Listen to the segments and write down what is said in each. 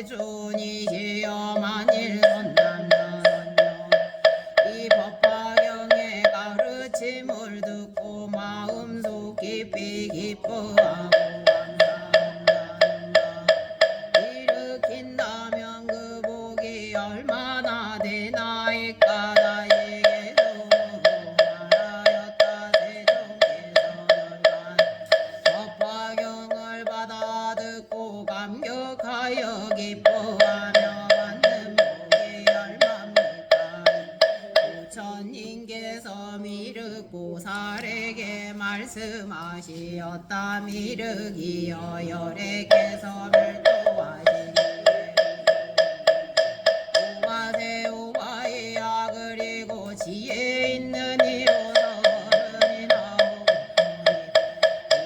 대준이시여 만일 선남자는요 이 법화경의 가르침을 듣고 마음속 깊이 기뻐하고 일으킨다면 그 복이 얼마나 되나이까. 나에게도 말하였다. 세종께서는 법화경을 받아 듣고 감격하여 기뻐하며 받는 복이 얼마입니까. 부처님께서 미륵보살에게 말씀하시었다. 미륵이여 열애께서 멸도하시니 오바세 오바이야. 그리고 지혜 있는 이로서 어른이 나오고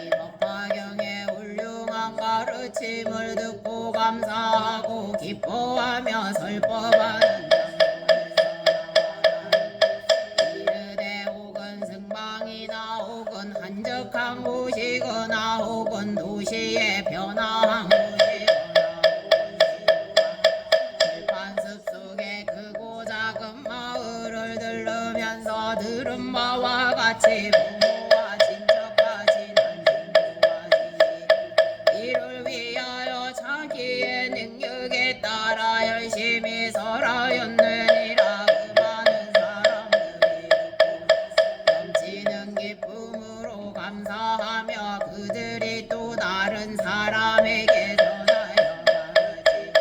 이 법화경의 훌륭한 가르침을 듣고 감사하고 기뻐하며 설법하는 이르되 혹은 승방이나 혹은 한적한 곳이거나 혹은 도시의 변화한 곳이거나 들판숲 속에 크고 작은 마을을 들르면서 들은 바와 같이 부모와 친척과 친한 친구와 지인 이를 위하여 자기의 능력에 따라 열심히 설하였느니라. 그 많은 사람들이 듣고 넘치는 기쁨으로 감사하며 그들이 또 다른 사람에게 전하여 가르치고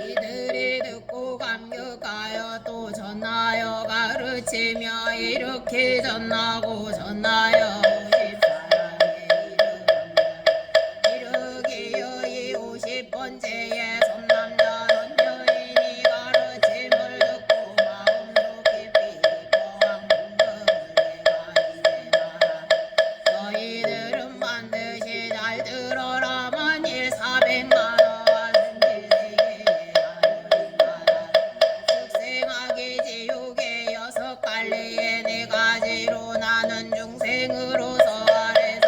이들이 듣고 감격하여 또 전하여 가르치며 이렇게 전하고 전하여 50사람에 이르기여 이 50번째에 선남자는 여인이 가르침을 듣고 마음속 깊이 기뻐한 공덕을 내가 이제 말하. 너희들은 반드시 잘 들어라. 만일 400만 생지세계에 하늘나라 축생하기 지옥의 6갈래의 4가지로 나는 중생으로서 아래서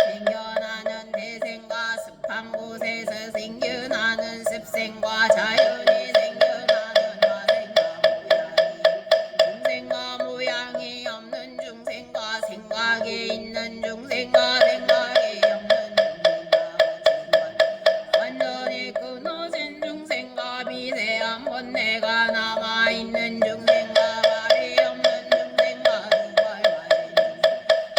생겨나는 대생과 습한 곳에서 생겨나는 습생과 자연이 생겨나는 화생과 모양이 없는 중생과 생각이 있는 중생과 생각이 없는 중생과 완전히 끊어진 중생과 미세한 번뇌가 남아있는 중생과 말이 없는 중생과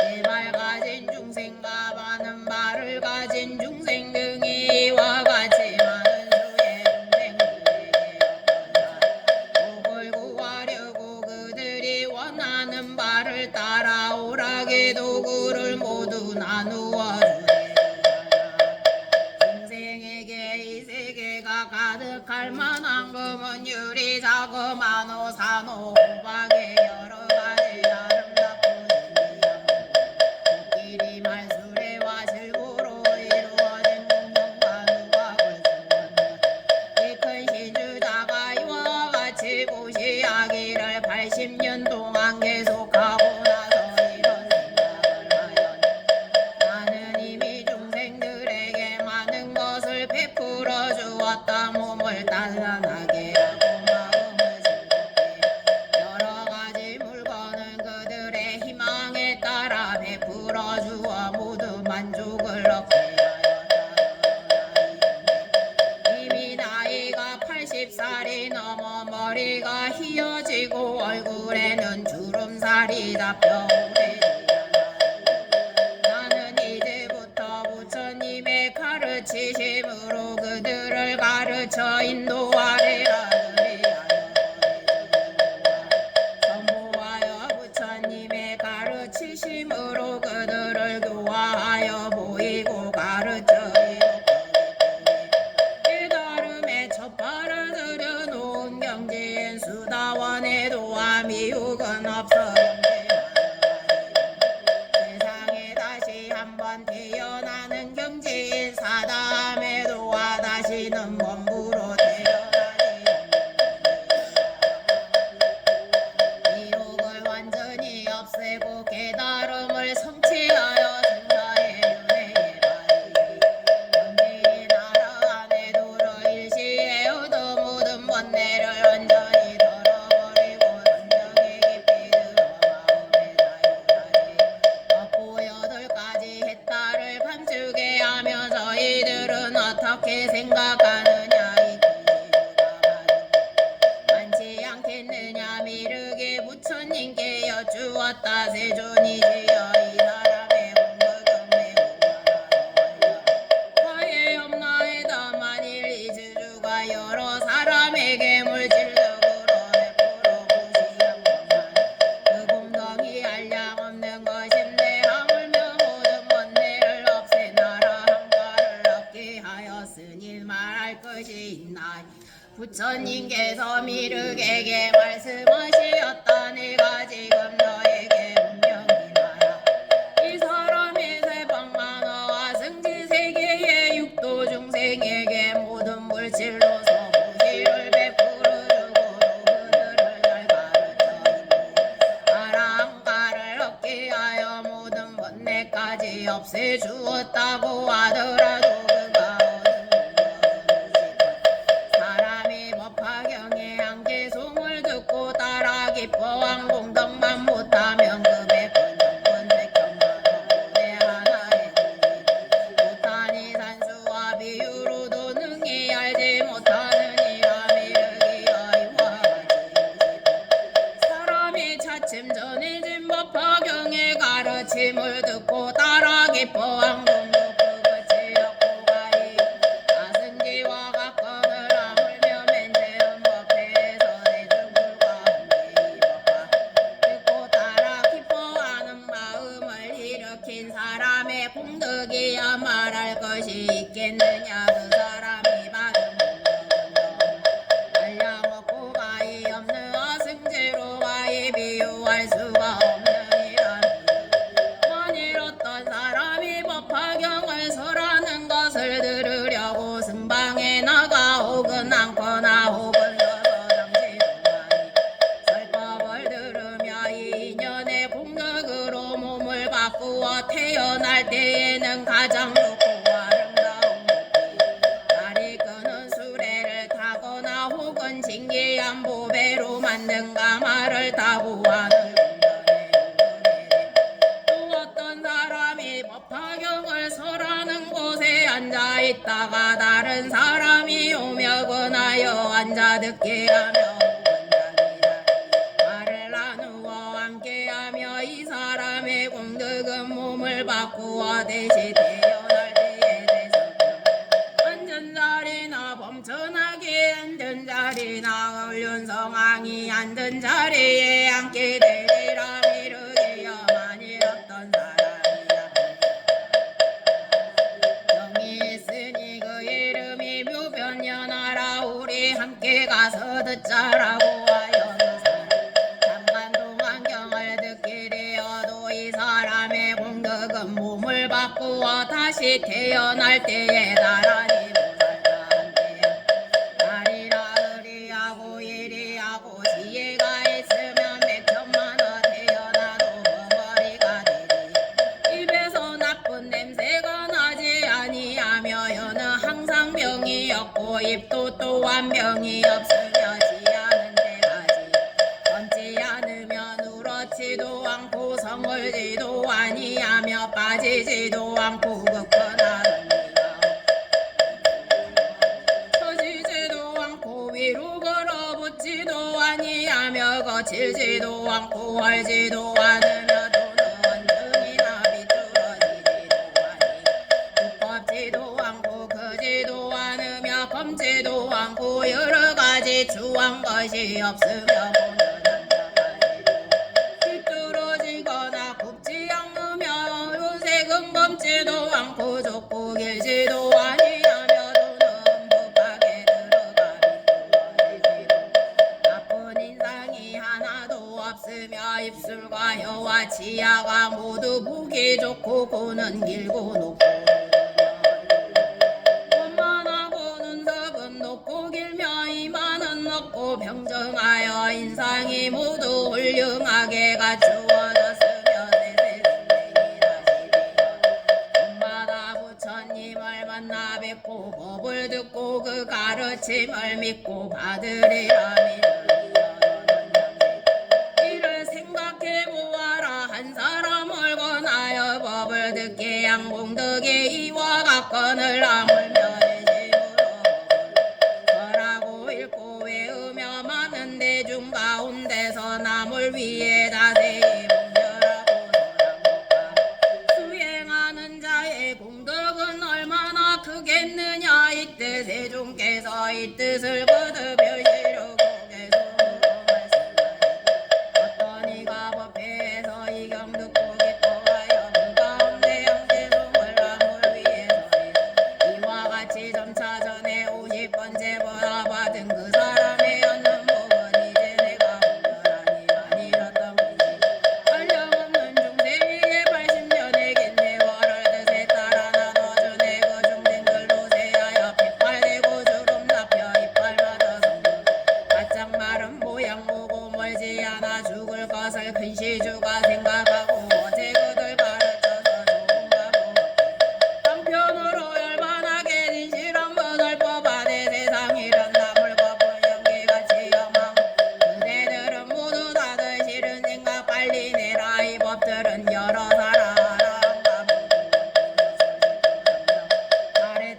네 말 가진 중생과 많은 말을 가진 중생 등이 이와 같이 많은 수의 중생들에게 복을 구하려고 그들이 원하는 바를 따라 오락의 도구를 모두 나누어 중생에게 이 세계가 가득할 만한 금은 유리 자그마노 산호 호박의 여러 가지 아름답고 코끼리 말수레와 실구로 이루어진 공명과 누각을 이 큰 시주자가 이와 같이 고시하기를 80년 동안 계속하고 나서 이런 생각을 하여 나는 이미 중생들에게 많은 것을 베풀어 주었다. 몸을 단단하게 하고 마음을 즐겁게 여러 가지 물건은 그들의 희망에 따라 베풀어 주어 모두 만족을 얻게 하였다. 이미 나이가 80살이 넘어 머리가 휘어지고 얼굴에는 주름살이 잡혀 나는 이제부터 부처님의 가르치심으로 그들을 가르쳐 인도하리라. 선보하여 부처님의 가르치심으로 그들을 교화하여 보이고 가르쳐 깨달음의 첫발을 들여놓은 경지인 수다원의 도와 미혹은 없어 세상에 다시 한번 태어나는 경지인 사다함의 도와 다시는 범부로 태어나지 미혹을 완전히 없애고 깨달음을 성취하여 생사의 윤회에 가야 어떻게 생각하느냐 이 많지 않겠느냐 미륵의 부처님께 여쭈었다 세존이지여 이 사람의 공덕은 매우 화에 없나이다 만일 이 주주가 여러 사람에게 물질력으로 베풀어 보시는 것만 그 공덕이 한량 없는 것인데 하물며 모든 번뇌를 없애 나라 한가를 얻게 하였으니 말할 것이 있나이 부처님께서 미륵에게 말씀하시었다 내가 지금 너에게 분명히 말하 이 사람이 세방만화와 승지세계의 육도 중생에게 모든 물질로서 보시를 베풀어주고 그들을 잘 가르쳐 아랑가를 얻게 하여 모든 번뇌까지 없애주었다고 하더라도 그가 법화경의 한계송을 듣고 따라 기뻐한 공덕만 못하면 그 백번 정권 백경만 고대 하나의 못하니 산수와 비유로도 능히 알지 못하느니라 미륵이여 이와 같이 사람이 차츰 전해진 법화경의 가르침을 듣고 따라 기뻐한 공덕 그것이 없고 가히 아승지와 같거늘 아물며 맨제음 법회에서 대중들과 함께 법화 듣고 따라 기뻐하는 마음을 일으킨 사람의 공덕이야 말할 것이 있겠느냐 그 사람이 받은 공덕은 한량 없고 가히 없는 아승제로 가히 비유할 수가 없느니라 만일 어떤 사람이 법화경을 설하는 것을 들으려고 승방에 나가 혹은 앉거나 혹은 서서 잠시동안이 설법을 들으며 이 인연의 공덕으로 몸을 바꾸어 태어날 때에는 가장 좋고 아름다운 목이 다리 끄는 수레를 타거나 혹은 진기한 보배로 만든 가마를 타고 하늘 또 어떤 사람이 법화경을 설하는 곳에 앉아 있다가 다른 사람이 오며 권하여 앉아 듣게 하며 혹은 자기가 말을 나누어 함께하며 이 사람의 공덕은 몸을 바꾸어 대시 태어날 때에 대성령 앉은 자리나 범천하게 앉은 자리나 얼륜성왕이 앉은 자리에 앉게 되리라 미륵이여 만일 어떤 사람이야 병이 있으니 그 이름이 묘변연하라 우리 함께 가서 듣자라고 하여 그 사람 잠깐 동안 경을 듣게 되어도 이 사람의 공덕은 몸을 바꾸어 다시 태어날 때에 나란히 보살과 함께 날이라 의리하고 예리하고 지혜가 있으면 백천만원 태어나도 벙어리가 되리 입에서 나쁜 냄새가 나지 아니하며 혀는 항상 병이 없고 입도 또한 병이 없으며 지하는 데까지 걷지 않으며 누렇지도 않고 성을지도 아니하며 빠지지도 않고 극헌하는 처지지도 않고 위로 걸어붙지도 아니하며 거칠지도 않고 헐지도 않으며 또는 등이나 비뚤어지지도 아니 두껍지도 않고 크지도 않으며 검지도 않고 여러 가지 추한 것이 없으며 보는 한자까지도 비뚤어지거나 굽지 않으며 요색은 검지도 않고 좁고 길지도 아니하며 또는 법하게 들어가 비뚤어지지도 나쁜 인상이 하나도 없으며 입술과 혀와 치아가 모두 보기 좋고 고는 길고 높고 원만하고 눈썹은 높고 길며 이마는 높고 평정하여 인상이 모두 훌륭하게 갖추어졌으며 본바다 부처님을 만나 뵙고 법을 듣고 그 가르침을 믿고 받으리라 이를 생각해 보아라 한 사람을 권하여 법을 듣게 한 공덕의 이와 같건을 아물며 되지 공덕은 얼마나 크겠느냐. 이때 세종께서 이 뜻을 거듭하시려고 계속 어떤 이가 법회에서 이경 듣고 기뻐하여 그 가운데 양재송을 나물 위에 서리 이와 같이 점차 전에 50번째 보다 받은 그 사람의 얻는 복은 이제 내가 분별하니 많이 잃었던 것이 한량없는 중생에게 80년의 긴 세월을 뜻에 따라 나눠주네. 그 중생들로 세하여 백발되고 주름 잡혀 이빨마다 성분 바짝 마른 모양 보고 멀지 않아 죽을 것을 근시주가 생각하고 어제 그들 가르쳐서 좋은가 보고 한편으로 열반하게 진실한 것을 뽑아내 세상 이런 나물과 불연기같이 영망 그대들은 모두 다들 싫은 생각 빨리 내라. 이 법들은 여러 사람과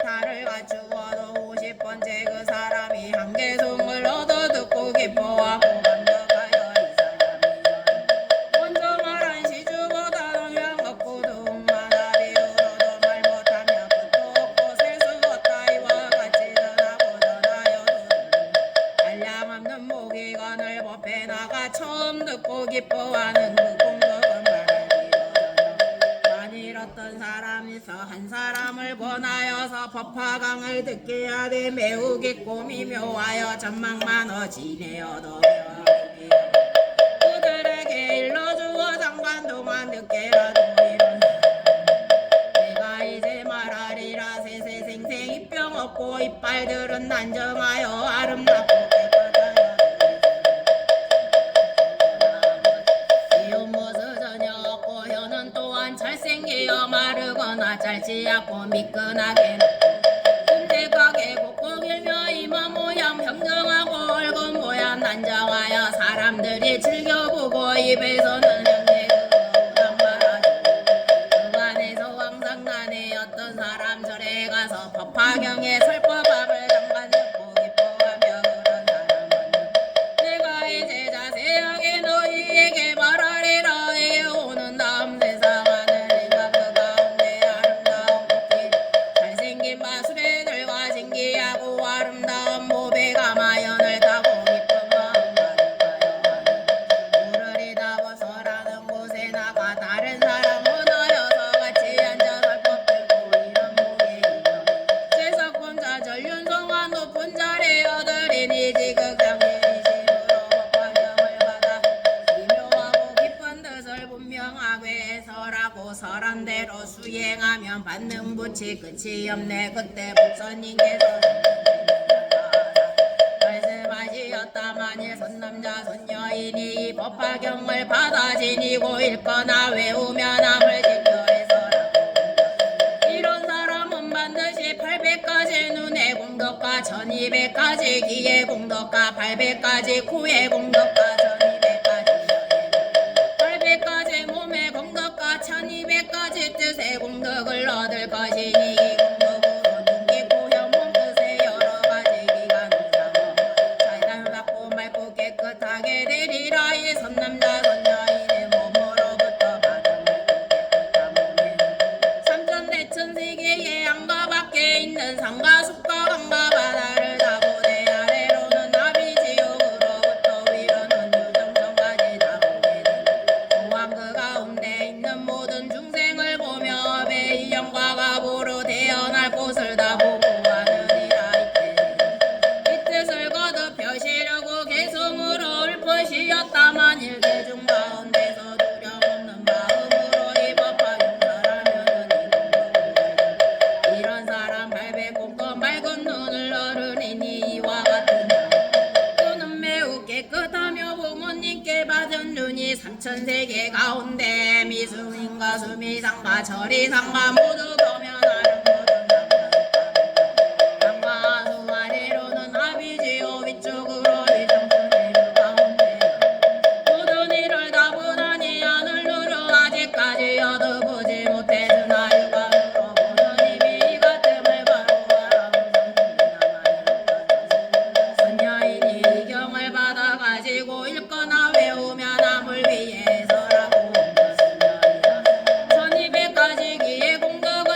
타를 갖추어도 50번째 그 사람이 한계송을 얻어 듣고 기뻐하고 감격하여 이 사람이 먼저 말한 시주보다는 양겁고 둥마다 비유로도 말 못하며 끝도 없고 셀 수 없다. 이와 같이 전하고 전하여도 한량없는 모기관을 법해 나가 처음 듣고 기뻐하는 그 공덕은 많이 잃었던 사람에서 한 사람을 권하여서 법화강을 듣게 하되 매우 깊고 미묘하여 전망 많아지네어도 그들에게 일러주어 잠깐 동안 듣게라도 이런 내가 이제 말하리라. 세세생생 입병 없고 이빨들은 난정하여 아름답고 깨끗하여 이웃모습 전혀 없고 혀는 또한 잘생기어 마르거나 짧지 않고 미끈하게 끔찍하게 곱고 길며 이마 모양 평정하고 얼굴 모양 난정하여 사람들이 즐겨보고 입에서는 형제 그거란 말하죠. 그간에서 항상 나네 어떤 사람 절에 가서 법화경에 설법함을 잠깐 듣고 기뻐하며 그런 사람은 내가 이제 자세하게 너희에게 말하리라. 이에 오는 다음 세상 하늘인가 그 가운데 아름다운 꽃길 잘생긴 마수레들과 신기하고 아름다운 모배가 마연을 타고 기쁜 마음 가득하여 물을 이다버서라는 곳에 나가 다른 사람 문하여서 같이 앉아 설법 들고 이런 목에 있어 세석본자 전륜성한 높은 자리 얻으리니 지극장계이심으로 법화경을 받아 기묘하고 깊은 뜻을 분명하게 해설하고 설한 대로 수행하면 받는 부치 끝이 없네. 그때 복선님께서 말씀하시었다. 만일 선남자 선녀인이 이 법화경을 받아 지니고 읽거나 외우면 암을 지켜 해설하고 이런 사람은 반드시 800가지 눈의 공덕과 1200가지 귀의 공덕과 800가지 코의 공덕과 1200가지 800가지 몸의 공덕과 1200가지 뜻의 공덕을 얻을 것이니 이 공덕으로 눈 깊고 혀몸 뜻의 여러 가지 기가 농장어 잘단 닦고 맑고 깨끗하게 되리라. 이 선남자 선녀인의 몸으로부터 받은 깨끗한 몸에는 삼천대천 세계의 안과 밖에 있는 산과 숲과 강과 바다를 다 보내 아래로는 나비지옥으로부터 위로는 유정성까지 다 보게 되는 또한 그 가운데 있는 모든 중생을 보며 배의 영과 가보로 태어날 곳을 다 보고 하느니라. 이 뜻을 거듭 펴시려고 개성으로 읊으시었다. 만일 대중 가운데서 두려움 없는 마음으로 이 법화경 설하면은 이런 사람 발배 공덕 맑은 눈을 어른이니 이와 같은 눈은 매우 깨끗하며 부모님께 받은 눈이 삼천세계 가운데 미수민과 수미상과 절이상과 모두 겸연하는 모든 상과 수 아래로는 아비지요 위쪽으로 위정천세계 가운데 모든 일을 다 보다니 하늘로로 아직까지 얻어보지 못해준 아유관으로 보는 힘이 이 같음을 바로 알아보는 선녀인이 이 경을 받아가지고 읽거나 외우면 암을 위해서라고 1200가지 기의 공덕을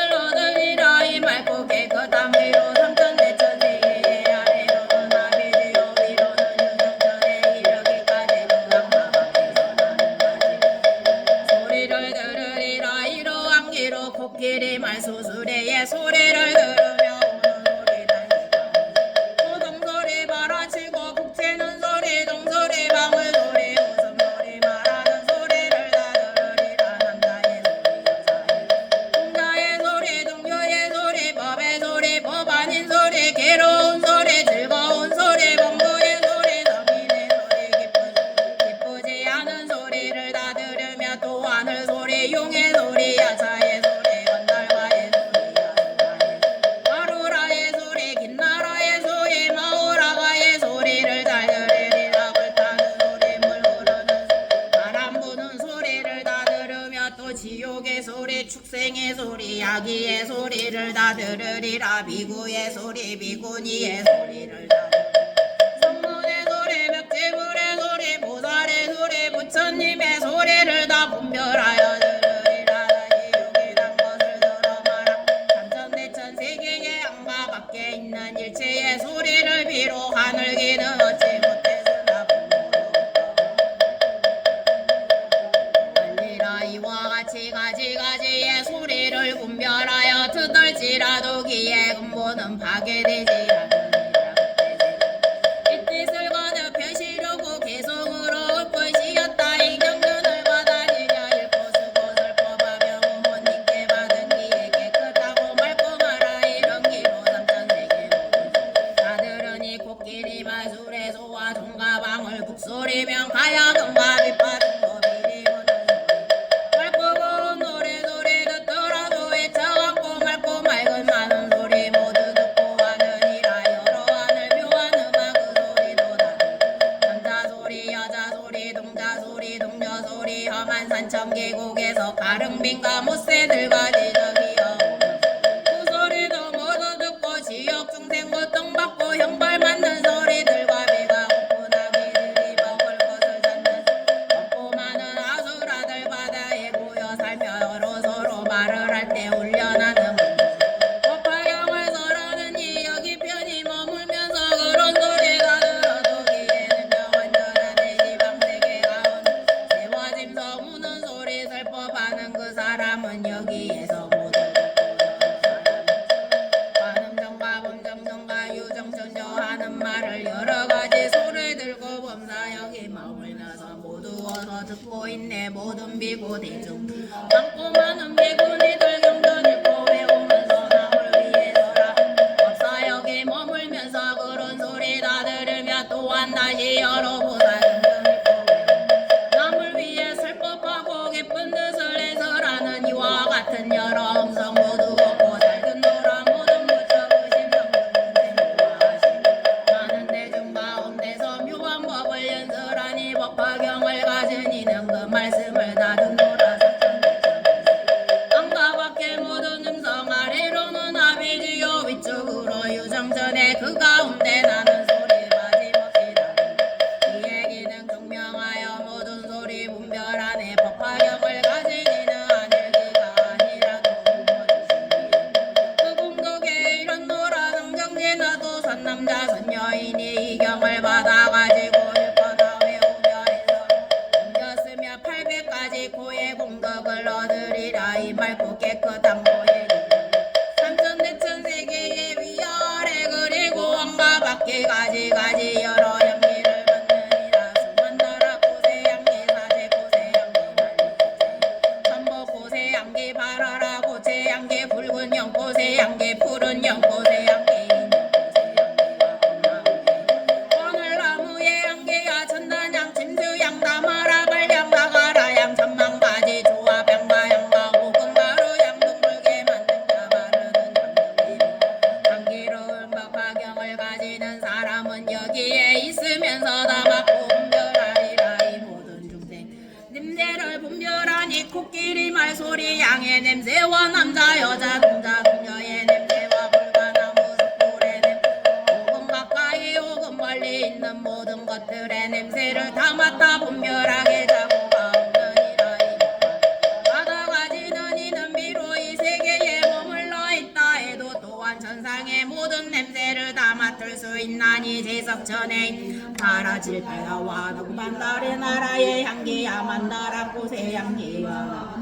수수래의 소리를 들으며 우는 소리 달리다 소동소리 바라치고 북치는 소리 동소리 방울 소리 웃음 소리 말하는 소리를 다 들으리라 남자의 소리 여자의 소리 동료의 소리 법의 소리 법 아닌 소리 괴로운 소리 즐거운 소리 공부의 소리 성인의 소리 기쁘지 않은 소리를 다 들으며 또 하늘 소리 용의 소리 야차의 소리 건달과의 소리 마루라의 소리 긴나라의 소리 마오라가의 소리를 잘 들으리라 불타는 소리 물 흐르는 소리 바람 부는 소리를 다 들으며 또 지옥의 소리 축생의 소리 야기의 소리를 다 들으리라 비구의 소리 비구니의 소리를 다 성문의 소리 벽지불의 소리 보살의 소리 부처님의 소리를 다 분별하여 들으리라 지옥에 단 것을 들어 마라 삼천대천 세계의 안과 밖에 있는 일체의 소리를 비록 하늘기는 어찌 못했으나 알리라 이와 같이 가지가지의 소리를 분별하여 듣을지라도 기의 근본은 파괴되지 않으리라 이 뜻을 거듭해 시려고 개성으로 읊으시었다 이 경전을 받아들여 읽고 쓰고 설법하며 부모님께 받은 기에 깨끗하고 말끔하라 이런 기로 삼천세계 다 들으니 코끼리 마술의 소와 종가방울 북소리명 가야금과 빛받은 도비리 우는 맑고 노래 소리 듣더라도 외쳐갖고 맑고 맑은 많은 소리 모두 듣고 하느니라 여러 하늘 묘한 음악 그 소리도 다 남자 소리 여자 소리 동자 소리 동녀 소리 험한 산천 계곡에서 가릉빈과 못새들과 지적이여 그 소리도 모두 듣고 지역 중생 고통받고 형벌 맞는 소리들과 배가 고픈 아기들이 먹을 것을 찾는 먹고 많은 아수라들 바다에 모여 살며 서로 말을 할 때 훈련하는 법화경을 설하느니 여기 편히 머물면서 그런 소리가 들어도 귀에는 명완전한 내지방세계 가운 새와 짐승 우는 소리 설법하는 그 사람은 여기에서 모두 관음정과 범정정과 유정천저 하는 말을 여러 가지 소를 들고 범사역이 머물면서 모두 어서 듣고 있네 모든 비고 대중 많고 많은 비구니들 경전 읽고 외우면서 남을 위해서라 법사역에 머물면서 그런 소리 다 들으며 또한 다시 여러 보살 경전 읽고 외우면서 남을 위해 설법하고 기쁜 뜻을 해설하는 이와 같은 여러 음성 모두 걷고 잘 듣노라 모든 부처의 심성을 많은 대중 가운데서 묘한 법을 연설하니 법화경을 가진 이는 그 말씀을 다 듣노라 안과 밖에 모든 음성 아래로는 아비지요 위쪽으로 유정전에 그 가운데 나는 소리 마지못이 나는 이 얘기는 증명하여 모든 소리 분별하네 법화경을 가진 이는 하늘기가 아니라도 그 공덕에 이른노라 정정진하도 선남자 선여인이 이 경을 받아가지고 읽거나 외우며 해서 옮겼으며 800가지 고의 공덕을 얻으리라 이 맑고 깨끗한 고의 삼천대천 세계의 위아래 그리고 왕과 밖에 가지가지 여러 향기를 받느니라 수만 나라 고세 향기 사제 고세 향기 만리 천복 고세 향기 바라라 고세 향기 붉은 영 고세 향기 푸른 영 고세 향기 오늘나무의 향기야 천단향 침수향 다마라 발향 나가라향 천망바지 조화 병가향과 오금가루향 둥글게 만든 자 바르는 향기로운 법화경을 가지는 사람은 여기에 있으면서 다 맡고 분별하리라 이 모든 중생 냄새를 분별하니 코끼리 말소리 양의 냄새와 남자 여자 동자 동녀의 냄새와 불가나무 숯불의 냄새 오금 가까이 오금 멀리 있는 모든 것들의 냄새를 다 맡아 분별하게 자고가 없느니라 이 받아가지는 이는 비로 이 세계에 머물러 있다 해도 또한 천상의 모든 냄새를 다 맡을 수 있나니 제석천에 나라질 발라와 등반달의 나라의 향기야 만나라 꽃의 향기야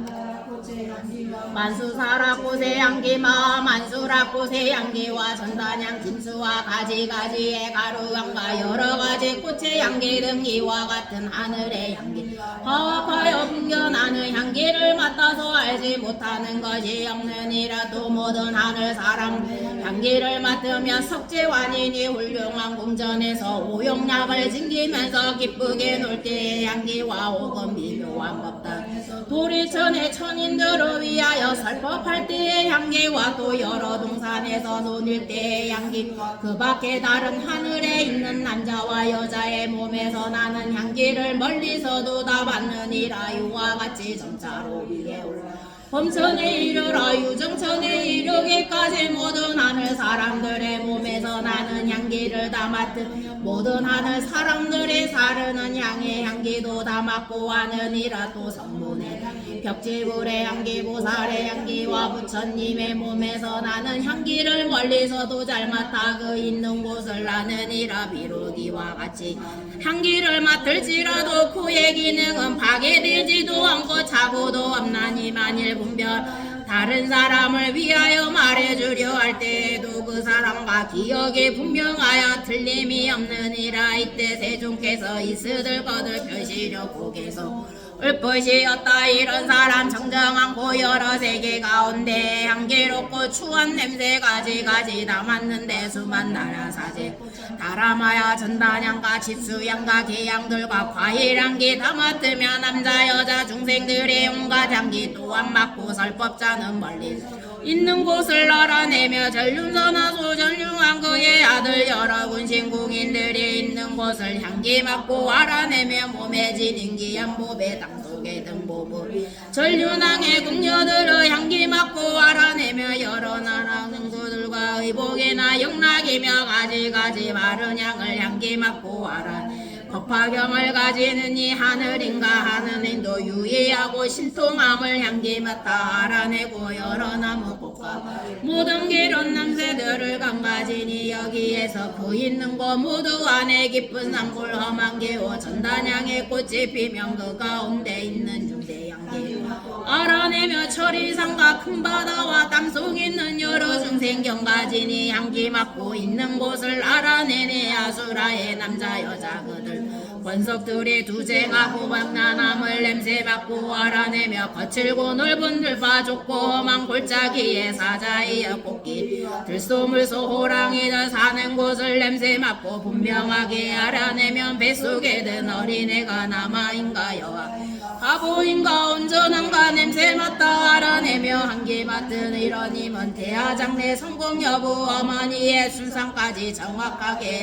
만수사라 꽃의 향기마 만수라 꽃의 향기와 전단향 김수와 가지가지의 가루향과 여러가지 꽃의 향기 등 이와 같은 하늘의 향기 화합하여 풍겨나는 향기를 맡아서 알지 못하는 것이 없느니라. 또 모든 하늘 사람 향기를 맡으며 석재환인이 훌륭한 궁전에서 오용락을 즐기면서 기쁘게 놀 때의 향기와 혹은 미묘한 법당 도리천의 천인들을 위하여 설법할 때의 향기와 또 여러 동산에서 논일 때의 향기 그 밖에 다른 하늘에 있는 남자와 여자의 몸에서 나는 향기를 멀리서도 다 받느니라. 이와 같이 점차로 위에 올라 범천에 이르러 유정천에 이르기까지 모든 하늘 사람들의 몸에서 나는 향기를 다 맡은 모든 하늘 사람들이 사르는 향의 향기도 다 맡고 하느니라. 또 성문에 벽지불의 향기 보살의 향기와 부처님의 몸에서 나는 향기를 멀리서도 잘 맡아 그 있는 곳을 나느니라. 비록 이와 같이 향기를 맡을지라도 그의 기능은 파괴되지도 않고 차고도 없나니 만일 분별 다른 사람을 위하여 말해주려 할 때에도 그 사람과 기억이 분명하여 틀림이 없느니라. 이때 세존께서 이스들 것을 펴시려 고개서 울것이었다. 이런 사람 정정한 고 여러 세계 가운데 향기롭고 추한 냄새 가지가지 담았는데 수만 나라 사제 다람하여 전단향과 집수향과 계향들과 과일향기 담았으며 남자 여자 중생들의 온갖 향기 또한 맡고 설법자는 멀리 있는 곳을 알아내며 전륜선하소 전륜한 그의 아들 여러 군신궁인들이 있는 곳을 향기 맡고 알아내며 몸에 지닌 기한 몸에 땅속에 든 몸을 전륜왕의 궁녀들의 향기 맡고 알아내며 여러 나라 능구들과 의복이나 영락이며 가지가지 마른 향을 향기 맡고 알아내 법화경을 가지는 이 하늘인가 하는 인도 유의하고 신통함을 향기 맡아 알아내고 여러 나무꽃과 모든 길은 냄새들을 감가지니 여기에서 그 있는 곳 모두 안에 깊은 산골 험한 기호 전단향의 꽃이 피면 그 가운데 있는 중대향기 알아내며 철이산과 큰 바다와 땅속 있는 여러 중생경가지니 향기 맡고 있는 곳을 알아내네. 아수라의 남자 여자 그들 권석들이 두쟁하고 박나남을 냄새 맡고 알아내며 거칠고 넓은 들파 좁고 험한 골짜기에 사자이여 꽃기 들소물소 호랑이들 사는 곳을 냄새 맡고 분명하게 알아내면 뱃속에 든 어린애가 남아인가 여와 바보인가 온전한가 냄새 맡다 알아내며 한기 맡은 이러님은 대하장래 성공 여부 어머니의 순상까지 정확하게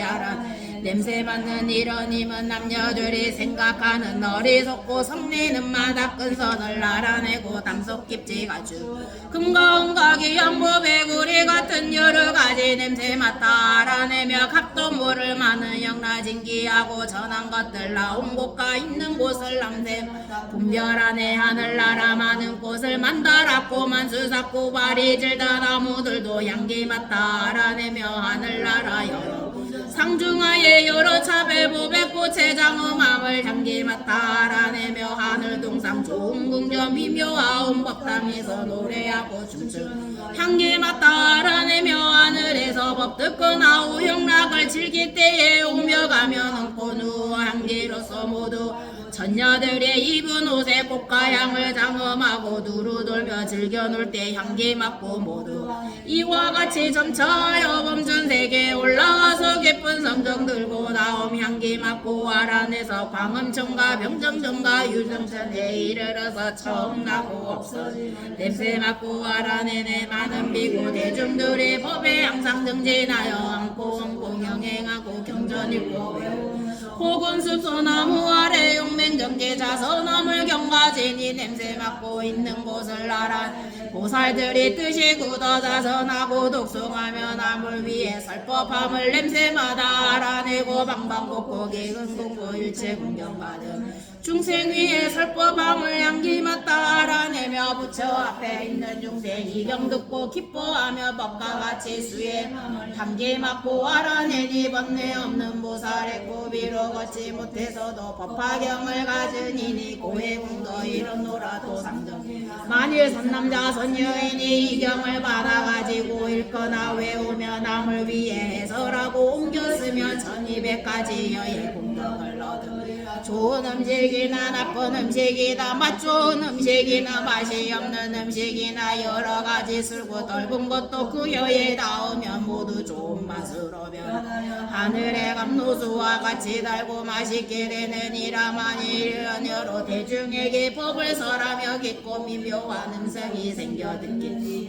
냄새 맡는 이러님은 남녀들이 생각하는 어리석고 성내는 마다큰 선을 알아내고 담속 깊지가 주 금과 은과 귀한 보배구리 같은 여러 가지 냄새 맡아 알아내며 각도 모를 많은 영라진기하고 전한 것들 나온 곳과 있는 곳을 남새 분별하네. 하늘나라 많은 꽃을 만달았고 만수삭고 발이 질다 나무들도 향기 맡아 알아내며 하늘나라 여러 상중하에 여러 차별 보배꽃의 장엄함을 향기 맡아 알아내며 하늘 동상 좋은 궁전 미묘하온 법당에서 노래하고 춤추 향기 맡아 알아내며 하늘에서 법 듣거나 우영락을 즐길 때에 오며 가며 넘고 누워 향기로서 모두 전녀들의 입은 옷에 꽃과 향을 장엄하고 두루돌며 즐겨 놀 때 향기 맡고 모두 이와 같이 점차하여 범준세계에 올라가서 깊은 성정 들고 나옴 향기 맡고 알아내서 광음천과 병정천과 유정천에 이르러서 처음 나고 없어진 냄새 맡고 알아내네. 많은 비고 대중들의 법에 항상 등진하여 안고 영행하고 경전 읽고 외우 혹은 숲소나무 아래 용맹정제자 서나물 경가지니 냄새 맡고 있는 곳을 알아 보살들이 뜻이 굳어져서 나고 독송하며 나물 위에 설법함을 냄새마다 알아내고 방방곡곡 기근곡곡 일체 공경받은 중생 위에 설법함을 향기 맡아 알아내며 부처 앞에 있는 중생 이경 듣고 기뻐하며 법과 같이 수에 향기 맡고 알아내니 번뇌 없는 보살의 고비로 걷지 못해서도 법화경을 낮으니 고해궁도 이렇노라도 상정 만일 선남자 선여인이 이 경을 받아가지고 읽거나 외우며 남을 위해 해설하고 옮겼으면 1200가지 여의 공덕을 얻으리라. 좋은 음식이나 나쁜 음식이나 맛 좋은 음식이나 맛이 없는 음식이나 여러가지 쓸고 떫은 것도 그 여에 닿으면 모두 좋은 맛으로 변하여 하늘의 감로수와 같이 달고 맛있게 되느니라. 만일 이런 여러 대중에게 법을 설하며 깊고 미묘한 음성이 생겨 듣기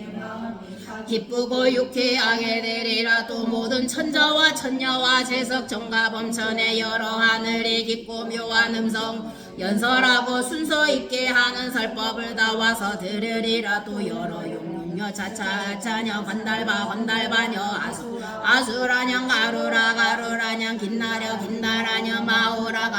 기쁘고 유쾌하게 되리라. 또 모든 천자와 천녀와 재석 정가 범천의 여러 하늘이 깊고 묘한 음성 연설하고 순서 있게 하는 설법을 다 와서 들으리라. 또 여러 용용여 차차차녀 건달바녀 아수라녀 가루라녀 긴나라녀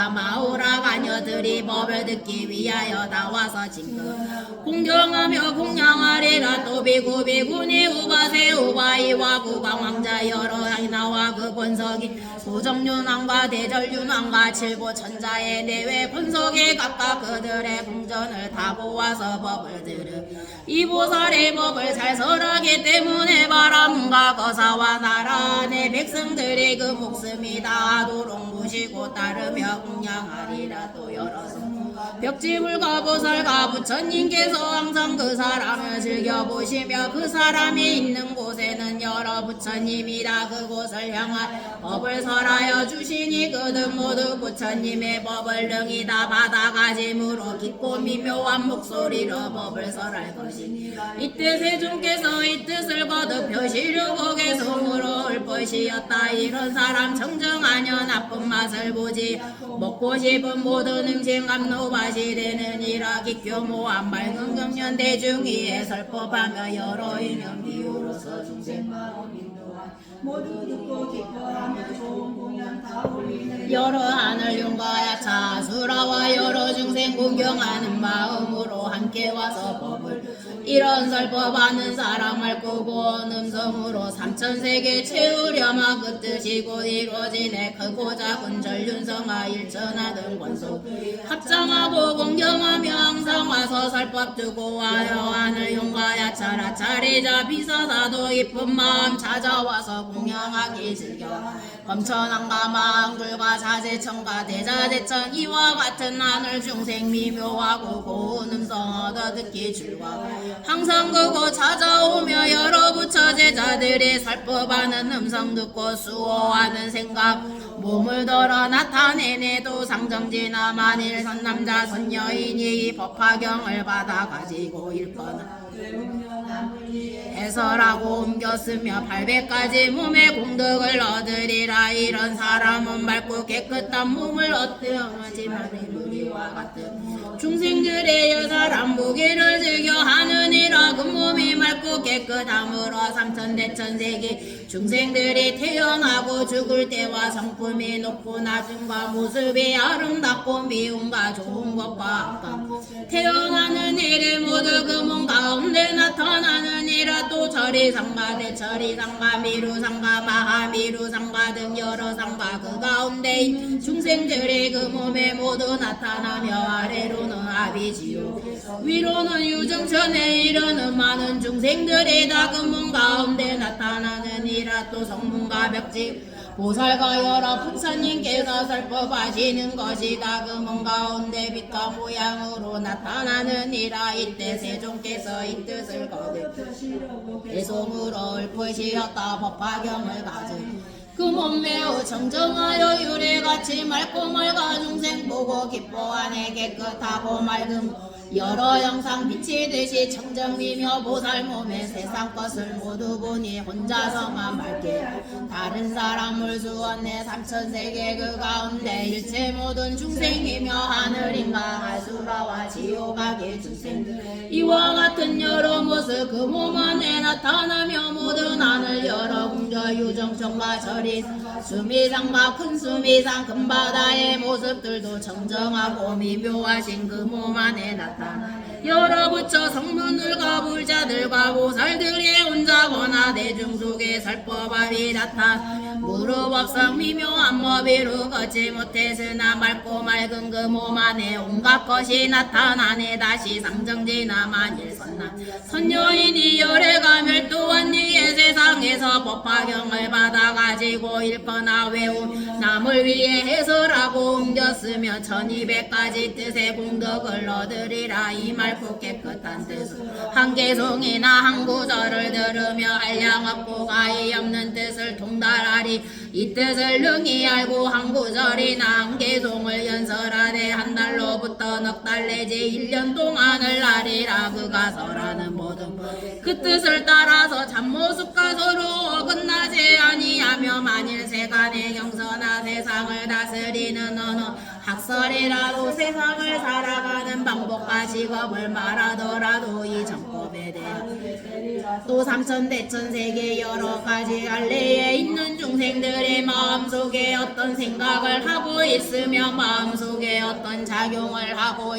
마우라가녀들이 법을 듣기 위하여 다 와서 징금 공경하며 공양하리라. 또 비구비구니 우바세 우바이와 구광왕자 여러 하나와 그 권석이 소정윤왕과 대절윤왕과 칠보 천자의 내외 권석에 각각 그들의 궁전을 다 보아서 법을 들으 이 보살의 법을 잘 설하기 때문에 바람과 거사와 나라 내 백성들이 그 목숨이 닿도록 모시고 따르며 공양하리라. 또 여러 벽지불과 보살과 부처님께서 항상 그 사람을 즐겨보시며 그 사람이 있는 곳에는 여러 부처님이라 그곳을 향한 법을 설하여 주시니 그들 모두 부처님의 법을 능히 다 받아가짐으로 깊고 미묘한 목소리로 법을 설할 것이니라. 이때 세존께서 이 뜻을 거듭 펴시려고 개성으로 올 것이었다. 이런 사람 청정하여 나쁜 맛을 보지 먹고 싶은 모든 음식 감노밭이 되느니라. 기교모한 맑은 금년 대중위에 설법하며 여러 인연 비유로서 중생 마음 인도한 모두 듣고 기뻐하며 좋은 공양 다 올리는 여러 하늘 용과 야차 수라와 여러 중생 공경하는 마음으로 함께 와서 법을 이런 설법하는 사람을 꾸고 음성으로 삼천세계 채우려마 그 뜻이 곧 이루어지네. 크고 작은 전륜성하 일천하던 권속 합장하고 공경하며 항상 와서 설법 두고 와여 하늘 용과 야차라 차리자 비사사도 이쁜 마음 찾아와서 공양하기 즐겨 검천왕과 마왕굴과 자재천과 대자재천 이와 같은 하늘 중생 미묘하고 고운 음성 얻어 듣기 줄과 항상 그곳 찾아오며 여러 부처 제자들이 설법하는 음성 듣고 수호하는 생각 몸을 덜어 나타내네도 상정지나 만일 선남자 선여인이 이 법화경을 받아 가지고 읽거나 해설하고 옮겼으며 800가지 몸의 공덕을 얻으리라. 이런 사람은 맑고 깨끗한 몸을 얻으하지만 무리와 같은 중생들의 여사람 무기를 즐겨 하느니라. 그 몸이 맑고 깨끗함으로 삼천대천세기 중생들이 태어나고 죽을 때와 성품이 높고 낮음과 모습이 아름답고 미움과 좋은 것과 악감 태어나는 일을 모두 그 몸 가운데 나타나느니라. 또 절이상과 대절이상과 미루상과 마하미루상과 등 여러 상과 그 가운데 중생들이 그 몸에 모두 나타나며 아래로는 아비지요 위로는 유정천에 이르는 많은 중생들이 다 그 몸 가운데 나타나느니라. 또 성문과 벽지 보살과 여러 부처님께서 설법하시는 것이다. 그 몸 가운데 빛과 모양으로 나타나느니라. 이때 세존께서 이 뜻을 거듭 대송으로 읊으시었다. 법화경을 가진 그 몸 매우 정정하여 유래같이 맑고 맑아 중생 보고 기뻐하네. 깨끗하고 맑음 여러 영상 비치듯이 청정미며 보살 몸에 세상 것을 모두 보니 혼자서만 맑게 다른 사람을 주었네. 삼천세계 그 가운데 일체 모든 중생이며 하늘인가 아수라와 지옥악의 중생들 이와 같은 여러 모습 그 몸 안에 나타나며 모든 하늘 여러 궁저 유정천과 절이 수미상과 큰 수미상 금바다의 모습들도 정정하고 미묘하신 그 몸 안에 나타나 여러 부처 성문들과 불자들과 보살들이 혼자거나 나타나 대중속에 설법합이 나타나 무릎 없어 미묘한 법이루 걷지 못했으나 맑고 맑은 그 몸 안에 온갖 것이 나타나네. 다시 상정지나 만일 선녀인이 열애가 멸도한 이의 세상에서 법화경을 받아가지고 읽거나 외운 남을 위해 해설하고 옮겼으며 1200가지 뜻의 공덕을 얻으리라. 이 맑고 깨끗한 뜻은 한 개송이나 한 구절을 들으며 한량 없고 가히 없는 뜻을 통달하리. 이 뜻을 능히 알고 한 구절이나 한 개송을 연설하되 한 달로부터 넉 달 내지 1년 동안을 하리라. 그가 설하는 모든 그 뜻을 따라서 잠모습과 서로 어긋나지 아니하며 만일 세간의 경서나 세상을 다스리는 어느 학설이라도 세상을 살아가는 방법과 직업을 말하더라도 이 정법에 대한 또 삼천대천세계 여러가지 갈래에 있는 중생들의 마음속에 어떤 생각을 하고 있으며 마음속에 어떤 작용을 하고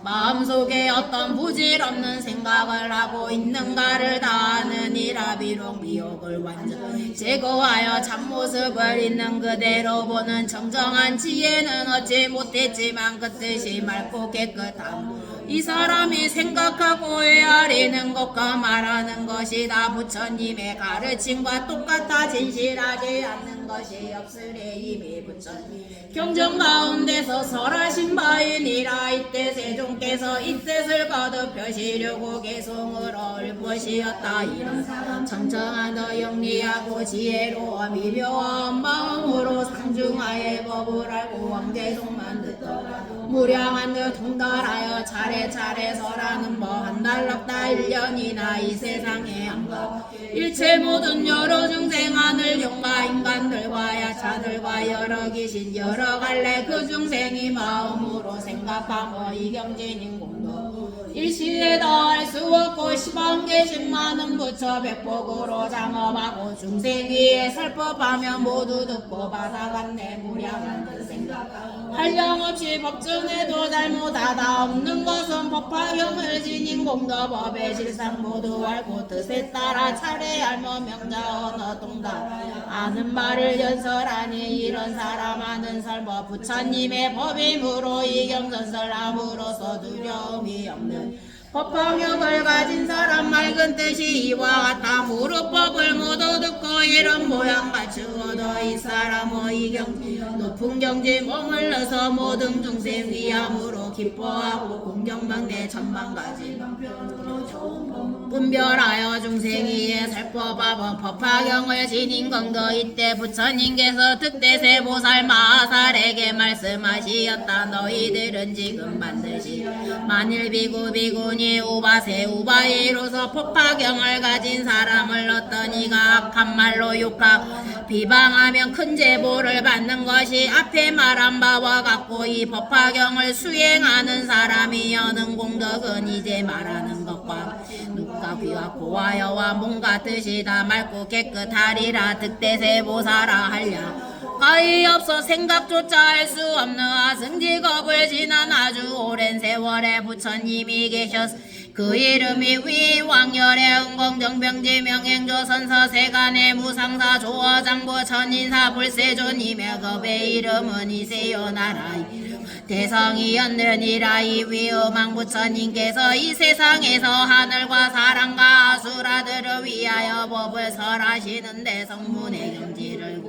마음속에 어떤 부질없는 생각을 하고 있는가를 다 아느니라. 비록 미혹을 완전히 제거하여 참모습을 있는 그대로 보는 정정한 지혜는 얻지 못했지만 그 뜻이 맑고 깨끗함 이 사람이 생각하고 헤아리는 것과 말하는 것이 다 부처님의 가르침과 똑같아 진실하지 않는 것이 없으리. 이미 부처님 경전 가운데서 설하신 바이니라. 이때 세종께서 이 뜻을 거듭 펴시려고 개송을 옳보시었다. 이런 사람 청정한 더 영리하고 지혜로워 미묘한 마음으로 상중하에 법을 알고 왕개송만 듣더라도 무량한 듯 통달하여 차례차례 설하는 법 한 달 넉 달 1년이나 이 세상에 한가 일체 모든 여러 중생 하늘 용과 인간들과 야차들과 여러 귀신 여러 갈래 그 중생이 마음으로 생각하며 이경진인 공덕 일시에 더할 수 없고 시방계 10만은 부처 백복으로 장엄하고 중생 위에 설법하며 모두 듣고 받아갔네. 무량한 그 생각 한량없이 법전에도 잘못하다 없는 것은 법화경을 지닌 공덕법의 실상 모두 알고 뜻에 따라 차례 알모 명자 언어 동달 아는 말을 연설하니 이런 사람 아는 설법 부처님의 법임으로 이경전설함으로써 두려움이 없는 법화경을 가진 사람 맑은 뜻이 이와 같아 무릇법을 모두 듣고 이런 모양 갖추어도 이 사람의 이경 높은 경지 머물러서 모든 중생 위함으로 기뻐하고 공경방대 천만가지 분별하여 중생이에 살법하고 법화경을 지닌 건거 이때 부처님께서 득대세 보살 마하살에게 말씀하시었다. 너희들은 지금 반드시 만일 비구 비구니 우바세 우바이로서 법화경을 가진 사람을 어떤 이가 악한 말로 욕하고 비방하면 큰 제보를 받는 것이 앞에 말한 바와 같고 이 법화경을 수행하는 사람이 여는 공덕은 이제 말하는 것과 눈과 귀와 코와 여와 몸과 뜻이 다 맑고 깨끗하리라. 득대세 보살아 하랴. 가히 없어 생각조차 할 수 없는 아승직업을 지난 아주 오랜 세월에 부처님이 계셨. 그 이름이 위왕열의 은공정병지 명행조선서 세간의 무상사 조어장부 천인사 불세조님의 겁의 이름은 이세요 나라이 대성이었느니라. 이 위엄한 부처님께서 이 세상에서 하늘과 사람과 아수라들을 위하여 법을 설하시는데 성문의 경지를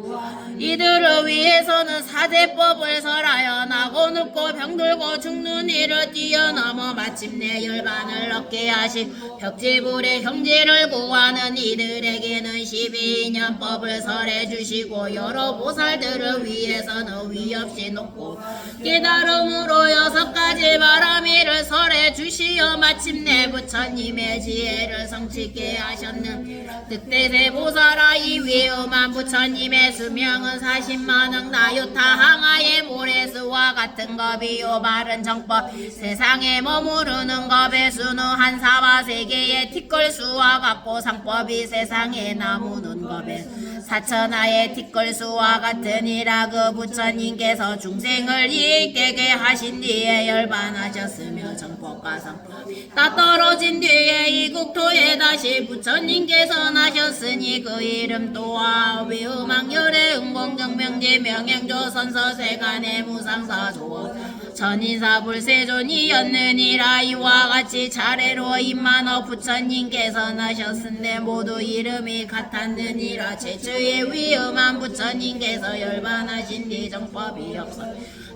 이들을 위해서는 사제법을 설하여 나고 늙고 병들고 죽는 이를 뛰어넘어 마침내 열반을 얻게 하신 벽지불의 형제를 구하는 이들에게는 12년 법을 설해 주시고 여러 보살들을 위해서는 위없이 높고 깨달음으로 6가지 바라미를 설해 주시어 마침내 부처님의 지혜를 성취케 하셨는 득대세 보살아. 이 위엄한 부처님의 수명은 40만억 나유타 항아의 모래수와 같은 겁이요 바른 정법 세상에 머무르는 겁의 수는 한 사와 세계의 티끌수와 같고 상법이 세상에 나무는 겁의 사천하의 티끌수와 같으니라. 그 부처님께서 중생을 이익되게 하신 뒤에 열반하셨으며 정법과 상법이 다 떨어진 뒤에 이 국토에 다시 부처님께서 나셨으니 하니 그 이름 또한 위음왕열의 응공정명제 명행조선서세간의 무상사조 전인사 불세존이었느니라. 이와 같이 차례로 임만호 부처님께서 나셨은데 모두 이름이 같았느니라. 최초의 위음한 부처님께서 열반하신 뒤 정법이 없어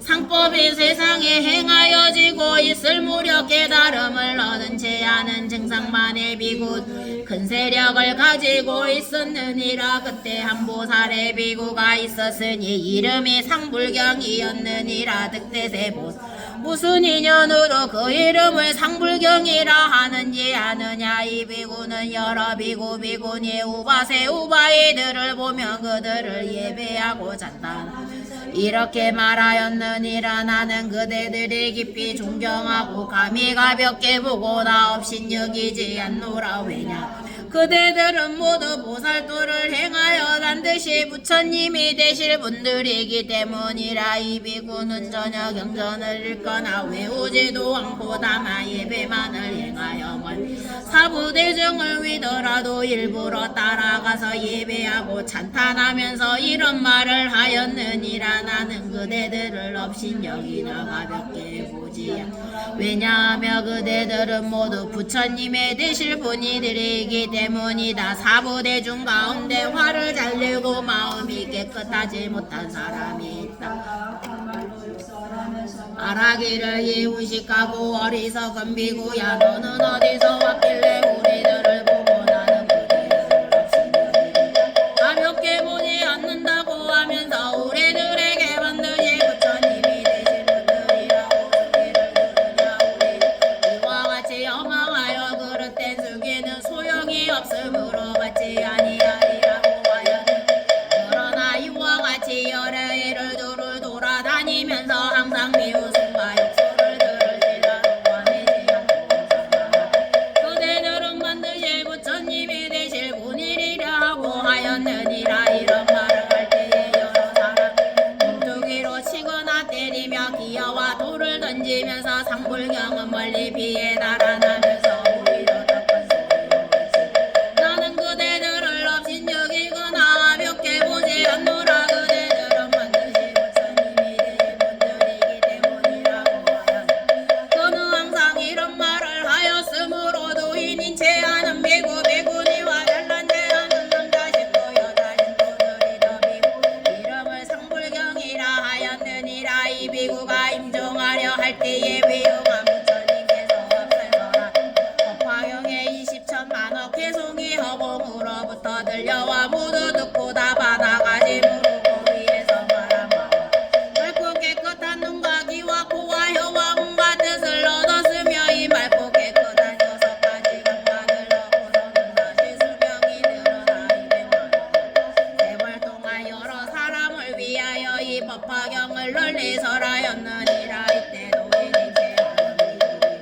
상법이 세상에 행하여지고 있을 무렵 깨달음을 얻은 제하는 증상만의 비구 큰 세력을 가지고 있었느니라. 그때 한 보살의 비구가 있었으니 이름이 상불경이었느니라. 득대세 보살 무슨 인연으로 그 이름을 상불경이라 하는지 아느냐. 이 비구는 여러 비구니 우바세 우바이들을 보며 그들을 예배하고 잔다. 이렇게 말하였느니라. 나는 그대들이 깊이 존경하고 감히 가볍게 보고 나 없인 여기지 않노라. 왜냐 그대들은 모두 보살도를 행하여 반드시 부처님이 되실 분들이기 때문이라. 이 비구는 전혀 경전을 읽거나 외우지도 않고 다만 예배만을 행하여만 사부대중을 위더라도 일부러 따라가서 예배하고 찬탄하면서 이런 말을 하였느니라. 나는 그대들을 없인 여기나 가볍게 보지 않 왜냐하며 그대들은 모두 부처님의 되실 분이들이기 때문이다. 사부대중 가운데 화를 잘 내고 마음이 깨끗하지 못한 사람이 있다. 말하기를 이우식하고 어리석은 비구야 너는 어디서 왔길래 우리들을 보고 나는 그대들을 없인 가볍게 보지 않는다고 하면서 우리들에게 반드시 부처님이 되실 분들이라고 수기를 들으냐. 우리 이와 같이 영망하여 그릇된 수기는 소용이 없으므로 받지 아니하리라고 하였는데 그러나 이와 같이 여러 해를 두루 돌아다니면서 항상 비웃음과 욕설을 들을지라도 화내지 않고 그대들은 반드시 부처님이 되실 분이리라 하고 하였느니라. 이런 말을 할 때에 여러 사람 몸두기로 치거나 때리며 기어와 돌을 던지면서 상불경은 멀리 비에 달아나면서 오히려 더 큰 소리로 나는 그대들을 없인 여기거나 가볍게 보지 않노라. 그대들은 반드시 부처님이 되실 분들이기 때문이라고 하였다. 그는 항상 이런 말을 하였으므로도 인인 체하는 비구 비구니와 잘난 체하는 남자 신도 여자 신도들이 더 비구 이름을 상불경이라 하였느니라. 이 비구가 임종하려 할 때에 위용한 부처님께서 없애거라. 법화경에 20천만억 개송이 허공으로부터 들려와 모두 듣고 다 받아가지 모르고 위에서 말하마 맑고 깨끗한 눈과 귀와 코와 혀와 온갖 뜻을 얻었으며 이 맑고 깨끗한 6가지 감각을 얻고서는 다시 수명이 늘어나 200만 세월 동안 여러 사람을 위하여 이 법화경을 널리 설하였느니라. 이때도 인인 체하는 비구니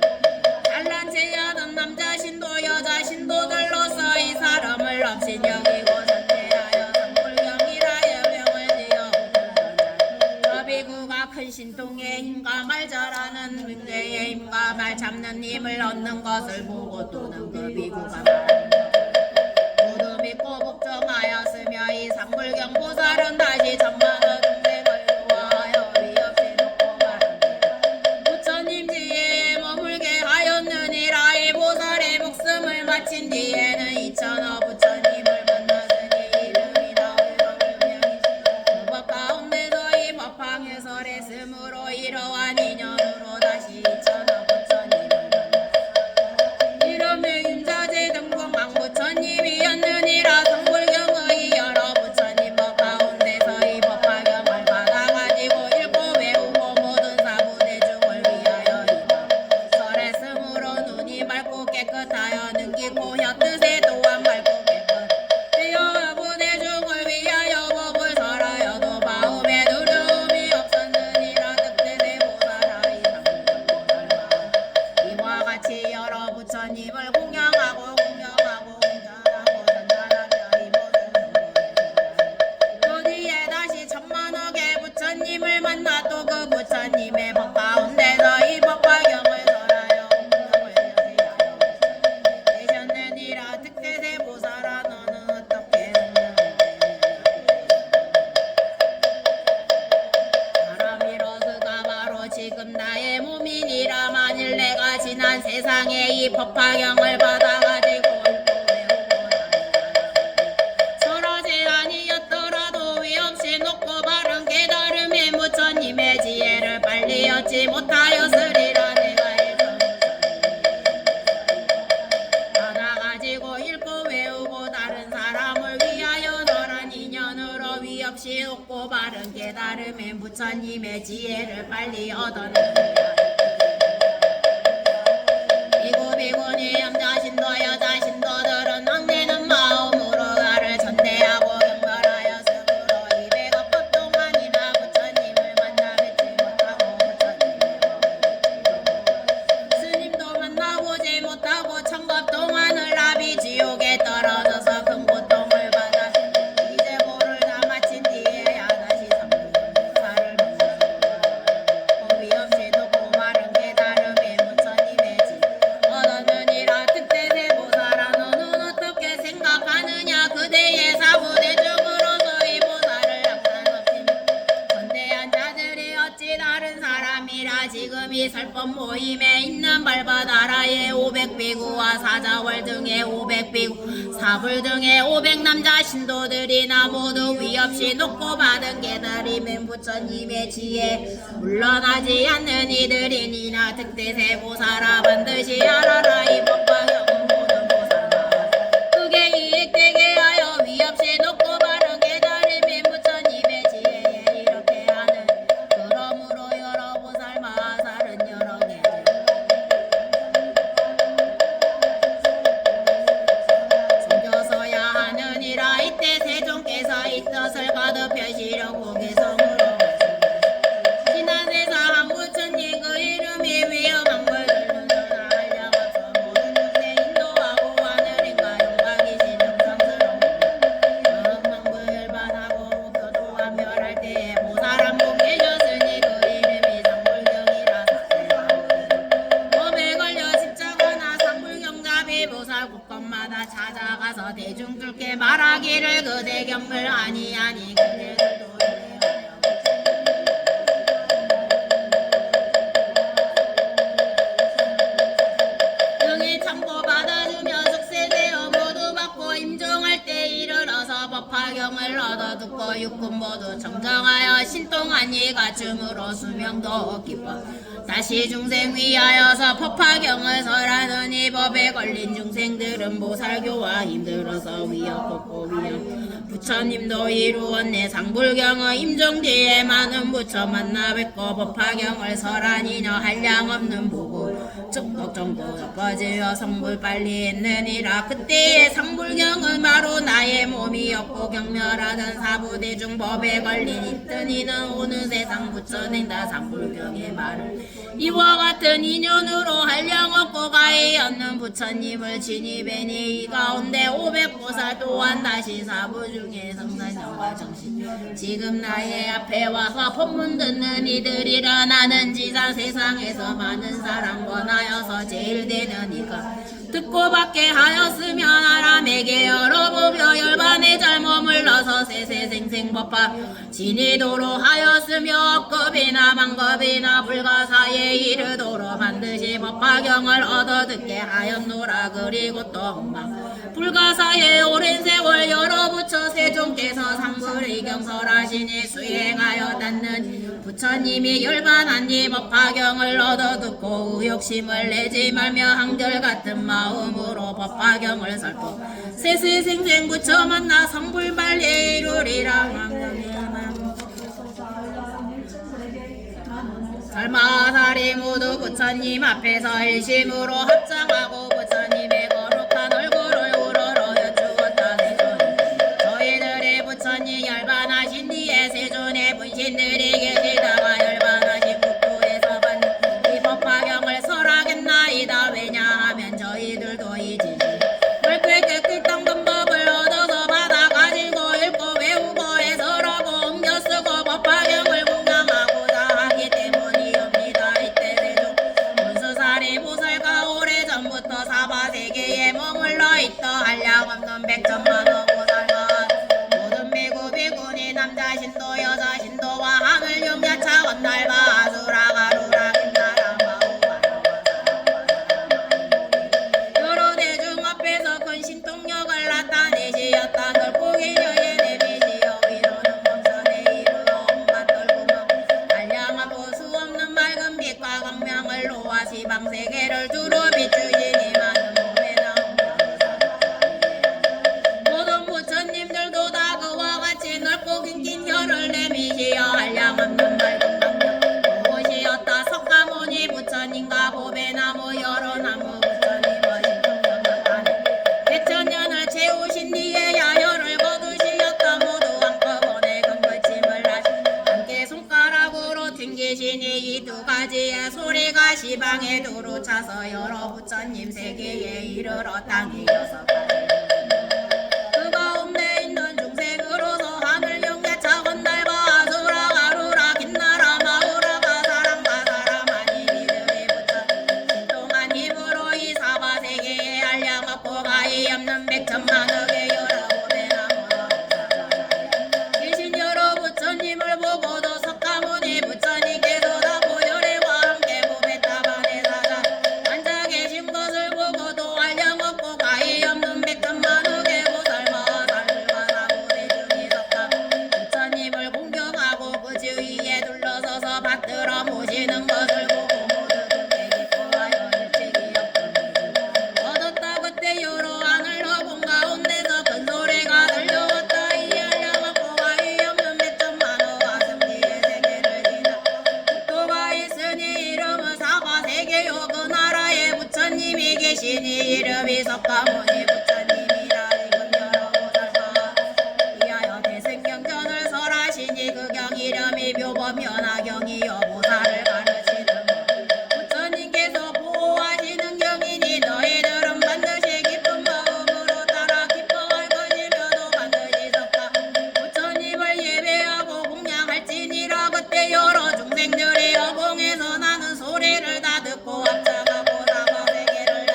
잘난 체하던 남자 신도 여자 신도들로서 이 사람을 없인 여기고 선대하여 상불경이라 여명을 지어 부르는다. 저 비구가 큰 신통의 힘과 말 잘하는 능대의 힘과 말 잡는 힘을 얻는 것을 보고 또는 그 비구가 말한다. 모두 믿고 복종하였으며 이 상불경 보살은 다시 천만의 중생을 구하여 위없이 놓고 말합니다. 부처님 지혜에 머물게 하였느니라. 이 보살의 목숨을 마친 뒤에는 2000여 부처님을 만났으니 이름이 나오러 유명이시 그 법 가운데서 이 법황해설에 스므로 이러한 인연으로 다시 2000여 부처님을 만났다. 이름의 윤자제 등공 이 법화경을 받아가지고 서로 제한이었더라도 위없이 높고 바른 깨달음의 부처님의 지혜를 빨리 얻지 못하였으리라. 내가 받아가지고 읽고 외우고 다른 사람을 위하여 너란 인연으로 위없이 높고 바른 깨달음의 부처님의 지혜를 빨리 얻어내라. 비구니 남자 신도 여자 신도들은 왕래는 마음으로 나를 전대하고 경멸하였으므로 200억 동안이나 부처님을 만나 뵙지 못하고 스님도 만나보지 못하고 1000급 동안을 나비 지옥에 떨어져서 큰 고통을 받아 이제 모를 다 마친 뒤에야 다시 삼사를 만나고 위없이 높고 마른 깨달음의 부처님의 얻었느니라. 특대세 보살아 너는 어떻게 생각하느냐. 그대의 사부대중으로서 이 보살을 약간없이 선대한 자들이 어찌 다른 사람이라. 지금 이 설법 모임에 있는 발바다라의 500비구와 사자월 등의 500비구 사불 등의 500남자 신도들이나 모두 위없이 높고 받은 깨달음의 부처님의 지혜 물러나지 않는 이들이니나. 특대세 보살아 반드시 알아라. 이 법화경은 모든 보살아 크게 이익되게 하여 위없이 높고 바른 깨달음의 부처님의 지혜에 이렇게 하는. 그러므로 여러 보살 마살은 여러 개 숨겨서야 하느니라. 이때 세종께서 이 뜻을 거듭 펴시려고 개성으로 지난 세사 한 부처님 그 이름이 위험한 걸 들르는 알려가서 모든 중생 인도하고 하늘인가 영광이신 영광스러운 영광을 열반하고 목표도와 멸할 때에 보살 한 분 계셨으니 그 이름이 상불경이라. 법에 걸려 십자가나 상불경잡이 보살 곳곳마다 찾아가서 대중들께 말하기를 그대 경물 아니하니 그대들도 등이 참고 받아주며 숙세되어 모두 받고 임종할 때 이르러서 법화경을 얻어 듣고 육군 모두 정정하여 신통한 이가 줌으로 수명도 기뻐 다시 중생 위하여서 법화경을 설하더니 법에 걸린 중생들은 보살교와 힘들어서 위협받고 위협 부처님도 이루었네. 상불경의 임종 뒤에 많은 부처 만나 뵙고 법화경을 설하니며 한량 없는 보고 정도 덮어지어 성불 빨리 했느니라. 그때의 상불경은 바로 나의 몸이었고 경멸하던 사부대중 법에 걸린 있더니는 어느 세상 부처낸다. 상불경의 말을 이와 같은 인연으로 한량 없고 가히 얻는 부처님을 진입해니 이 가운데 500보살 또한 다시 사부 중에 성산영과 정신 지금 나의 앞에 와서 법문 듣는 이들이라. 나는 지상 세상에서 많은 사람 권하여서 제일 되는 이가 듣고 받게 하였으며 사람에게 열어보며 열반에 잘 머물러서 세세생생법화 진이도록 하였으며 업급이나 만급이나 불가사에 이르도록 반드시 법화경을 얻어듣게 하였노라. 그리고 또 험방 불가사에 오랜 세월 여러 부처 세종께서 상불의 경설하시니 수행하여 닿는 부처님이 열반한 이 법화경을 얻어듣고 의욕심을 내지 말며 한결같은 마음으로 법화경을 살포 세세생생 부처 만나 성불말에 이루리라. 설마사리 모두 부처님 앞에서 일심으로 합장하고 부처님의 거룩한 얼굴을 우러러 여쭈었다. 저희들의 부처님 열반하신 뒤에 세존의 분신들이 계시다가 열반하신 국토에서 받는 이 법화경을 설하겠나이다. 왜냐하면 저희들도 이 진리 맑게 깨끗 당근 법을 얻어서 받아가지고 읽고 외우고 해설하고 옮겨 쓰고 법화경을 공양하고자 하기 때문이옵니다. 이때 세종 문수사리 보살과 오래전부터 사바세계에 머물러 있던 한량 없는 100천만호 보살과 모든 비구 비구니 남자 신도 여자 신도와 하늘 시방에 두루 차서 여러 부처님 세계에 이르러 땅이 6가지 그 가운데 있는 중생으로서 하늘 영계차 건달과 아수라 가루라 긴나라 마우라가 사람과 사람 아니니들이 부처 신통한 힘으로 이 사바세계에 알려먹고 가히 없는 백천만억의 여러분의 나무로 계신 여러 부처님을 보고도 석가모니 부처님께서 다 보혈애와 함께 보배타반에 사자 앉아 계신 것을 보고도 알려먹고 가히 없는 백천만억의 보살마 살들과 사부대 중이 석가 부처님을 공경하고 그 주위에 둘러서서 받들어 모시는 것을 보고 모두 등에 기뻐하여 일찍이 엎드리고 얻었다 그때 여러 하늘로 본 가운데서 큰 소리가 들려왔다 이 알려먹고 가히 없는 백천만호와 승리의 세계를 지나 국토가 있으니 이름은 사바세계요 그 나라에 부처님이 계시니 이름이 석가모니 부처님이라 지금 여러 보살마 이하여 대승경전을 설하시니 그 경 이름이 묘법연화경이요 보살을 가르치는 부처님께서 보호하시는 경이니 너희들은 반드시 기쁜 마음으로 따라 기뻐할 것이며도 반드시 석가 부처님을 예배하고 공양할지니라 그때 여러 중생들이 어공에서 나는 소리를 다 듣고 합장하고 사바세계를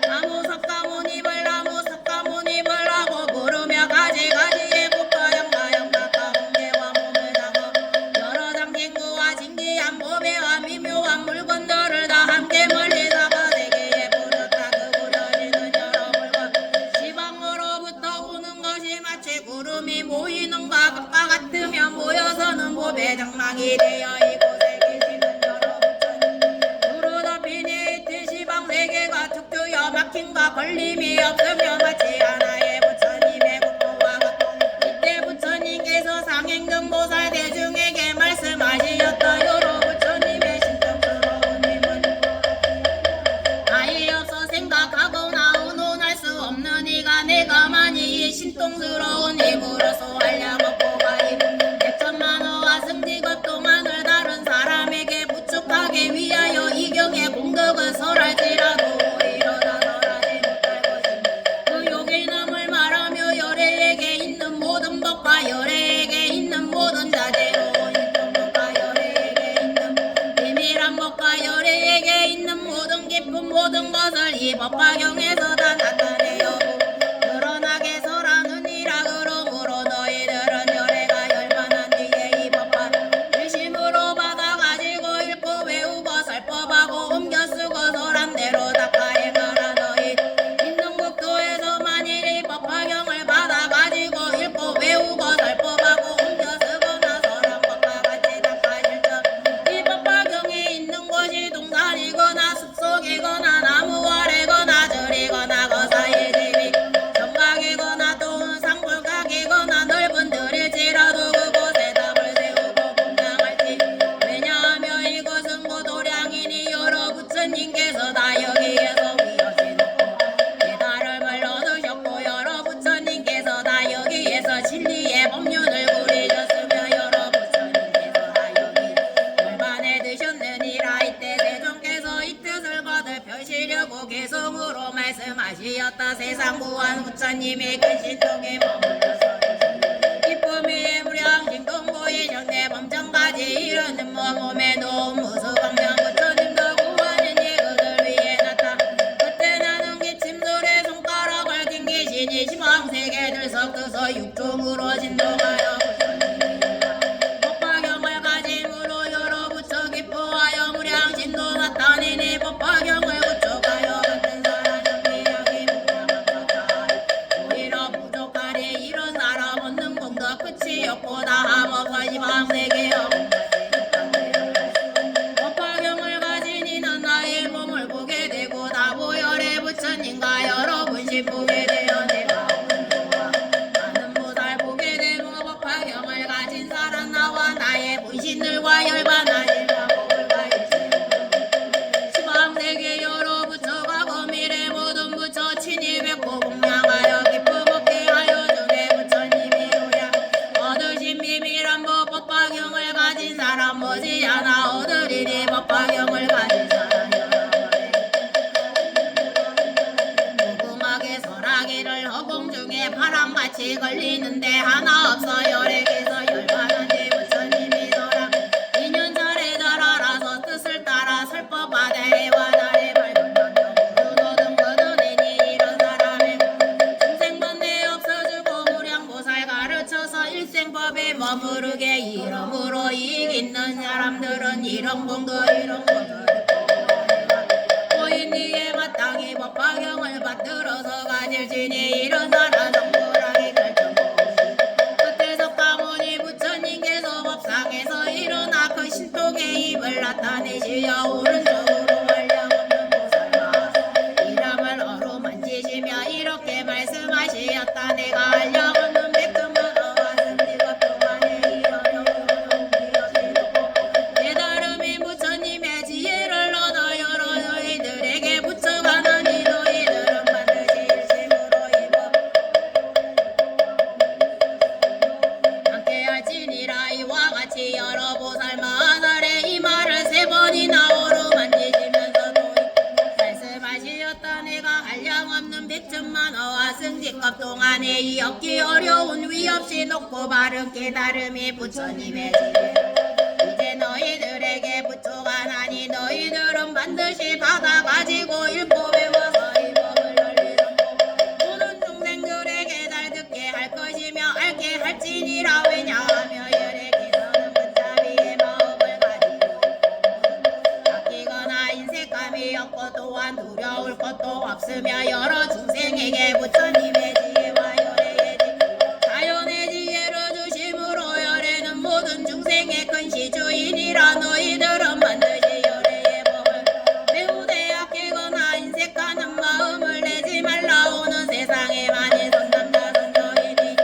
나무 석가모니불 나무 석가모니불 하고 부르며 가지가지의 국가영가영 각가공개와 몸을 담아 여러 장진구와 진기한 보배와 미묘한 물건들을 다 함께 멀리 사바세계에 부렸다 그 부려지는 여러 물건 시방으로부터 오는 것이 마치 구름이 모이는 것과 같으며 모여서는 보배 장막이 되어 이곳에 계시는 여러 부처님 두루 덮이니 이때 시방세계가 툭트여 막힘과 걸림이 없으며 마치 하나의 부처님의 국토와 같고 이때 부처님께서 상행등보살 대중에게 말씀하시었다 여러 부처님의 신통스러운 힘은 아예 없어 생각하거나 의논할 수 없는 이가 내가 만이 신통스러운 힘으로서 알려먹고 가히 백천만호와 승지것동안을 다른 사람에게 부축하기 위하여 이 경의 공덕을 설할지라도 이러다 설하지 못할 것이니 그 요기남을 말하며 열애에게 있는 모든 법과 열애에게 있는 모든 자재로 인정법과 열애에게 있는 비밀한 법과 열애에게 있는 모든 깊은 모든 것을 이 법화경에서 다 나타내요 드러나게 설하느니라 그러므로 너희들은 열애가 열만한 뒤에 이 법화 일심으로 받아가지고 읽고 외우고 설법하고 옮겨 쓰고 설한 대로 닦아 행하라 너희 있는 국토에서 만일 이 법화경을 받아가지고 읽고 외우고 설법하고 옮겨 쓰거나 설한 것과 같이 닦아 실천 이 법화경에 있는 곳이 동산이거나 숲속이거나 나무 아래거나 들이거나 그 사이의 집이 정각이거나 또는 상불각이거나 넓은 들일지라도 그곳에 답을 세우고 공양할지 왜냐하며 이것은 고도량이니 여러 부처님께서 다 여기에서 위협시 놓고 깨달음을 얻으셨고 여러 부처님께서 다 여기에서 진리의 법륜을 구리셨으며 여러 부처님께서 다 여기 열반에 드셨느니라 이때 대종께서 이 뜻을 거듭 펴시려고 개성으로 말씀하시었다 세상 구한 부처님이 근신통에 머물러서 기쁨이 무량 진동보이 정대 범정까지 이르는 몸에 놓은 무수광명 부처님도 구하느니 그들 위에 나타 그때 나는 기침술에 손가락을 낑기시니 시방세계 들썩들썩 육중으로 진동하여 법화경을 가짐으로 여러 부처 기뻐하여 무량 진도 나타내니 법화경을 구축하여 같은 사람 정리하기 무량한 법화 오히려 부족하리 이런 사람 얻는 공덕 끝이 없고 다함없어 시방세계여 법화경을 가진 이는 나의 몸을 보게 되고 다보열의 부처님과 여러 분신 보게 되어 내가 오는 도와 많은 보살 보게 되고 법화경을 가진 사람 나와 나의 분신들과 열반하신 과목을과 시방세계 여러 부처가 거밀의 모든 부처 친히 뵙고 공양하여 기쁨 얻게 하여 중에 부처님이 오랴 얻으신 비밀한 법 법화경 있는데 하나 없어 열에게서 열반한지 부처님이 서라 인연 잘해 잘 알아서 뜻을 따라 설법하되 해와 달에 밝은 남녀 모두 거두내니 이런 사람의 중생번뇌 없어주고 무량보살 가르쳐서 일생법에 머무르게 이름으로 이익 있는 사람들은 이런 공도 이런 것을 보인이에 마땅히 법화경을 받들어서 가질지니 이런 사람 성불하기 결정없이 그때 석가모니 부처님께서 법상에서 일어나 그 신통의 입을 나타내시어 오른쪽으로 한량없는 보살과 이람을 어루만지시며 이렇게 말씀하시었다. 내가 한량없는 백금은 어왔습니다. 동안에 이어져 깨달음이 부처님의 지혜를 얻어 여러 너희들에게 부처가느니 너희들은 반드시 일심으로 입어 함께 할지니라. 이와 같이 여러 보살 마하살의 이 말을 세 번이나 오르만지시면서 말씀하시었다. 내가 한량없는 백천만 어와 승지급 동안에 이 얻기 어려운 위 없이 높고 바른 깨달음이 부처님의 지혜로 이제 너희들에게 부처가 나니 너희들은 반드시 받아가지고 읽고 배워서 이 법을 열리는 모든 중생들에게 잘 듣게 할 것이며 알게 할지니라. 왜냐하며 열애기서는 문자비의 마음을 가지고 아끼거나 인색감이 없고 또한 두려울 것도 없으며 여러 중생에게 부처님의 지혜와 열애의 자연의 지혜를 주심으로 열애는 모든 중생의 큰 시주인이라. 너희들은 반드시 열애의 법을 배우되 아끼거나 인색하는 마음을 내지 말라. 오는 세상에 많이 선남자 선녀이니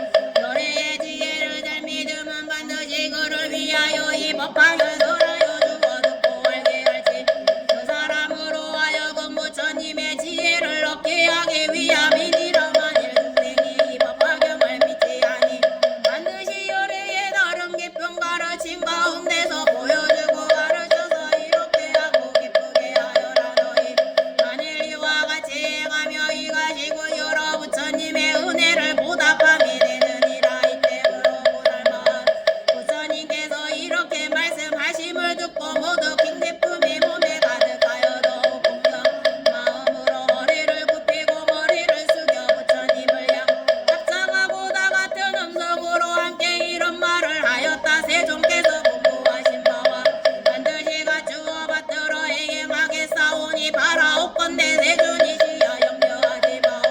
열애의 지혜를 잘 믿으면 반드시 그를 위하여 이 법화를 설하여 주어 듣고 알게 할지 그 사람으로 하여금 부처님의 지혜를 얻게 하기 위함이니라. 만일 중생이 이 법화경을 믿지 아니 반드시 열애의 다른 깊은 가르침 가운데서 보여주고 가르쳐서 이렇게 하고 기쁘게 하여라. 너희 만일 이와 같이 행하며 이가시고 여러 부처님의 은혜를 보답함이 되느니라. 이때부로 보살만 부처님께서 이렇게 말씀하심을 듣고 모두 킹제품이 몸에 가득하여 더욱 공경 마음으로 허리를 굽히고 머리를 숙여 부처님을 향 합장하고 다 같은 음성으로 함께 이런 말을 하였다. 세종께서 공부하신 바와 반드시 갖추어 받들어 행행하겠사오니 바라옵건대 세존이시여 염려하지 마오.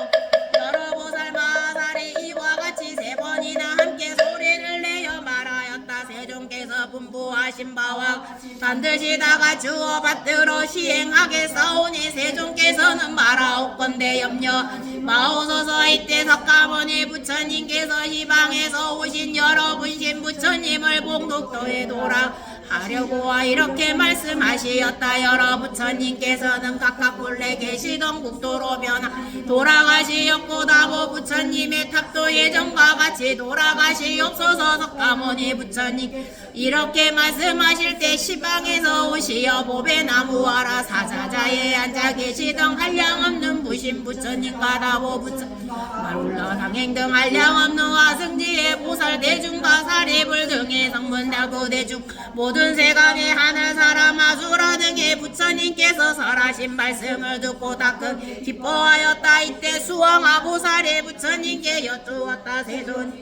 여러 보살 마하살이 이와 같이 세 번이나 함께 소리를 내어 말하였다. 세종께서 분부하신 바와 반드시 다 갖추어 받들어 시행하겠사오니 세종께서는 말하옵건대 염려 마오소서. 이때 석가모니 부처님께서 시방에서 오신 여러 분신 부처님을 봉독도에 돌아 하려고 이렇게 말씀하시었다. 여러 부처님께서는 각각 본래 계시던 국도로 변화 돌아가시었고 다보 부처님의 탑도 예전과 같이 돌아가시옵소서. 석가모니 부처님 이렇게 말씀하실 때 시방에서 오시어 보배 나무 아라 사자자에 앉아 계시던 한량없는 부신 부처님과 다보 부처님 말울러 당행 등 한량없는 화승지의 보살 대중과 사리불 등의 성문달구 대중 모든 세간의 하늘 사람 아수라 등의 부처님께서 설하신 말씀을 듣고 다 큰 기뻐하였다. 이때 수왕아 보살의 부처님께 여쭈었다. 세존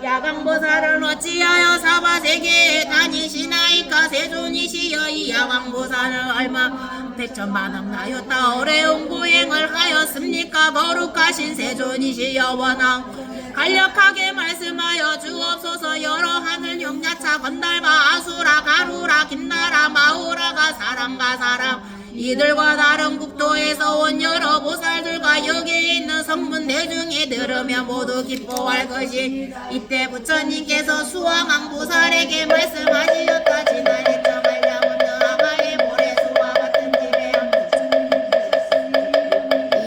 야광보살은 어찌하여 사바세계에 다니시나이까. 세존이시여 이 야광보살은 얼마 백천만억 나였다 어려운 고행을 하였습니까. 거룩하신 세존이시여 원앙 간략하게 말씀하여 주옵소서. 여러 하늘 용야차 건달과 아수라 가루라 김나라 마우라가 사람과 사람 이들과 다른 국도에서 온 여러 보살들과 여기에 있는 성문 대중이 들으며 모두 기뻐할 것이 이때 부처님께서 수왕왕 보살에게 말씀하시었다. 지난해 정말 없는 아가의 모래수와 같은 집에 한 부처님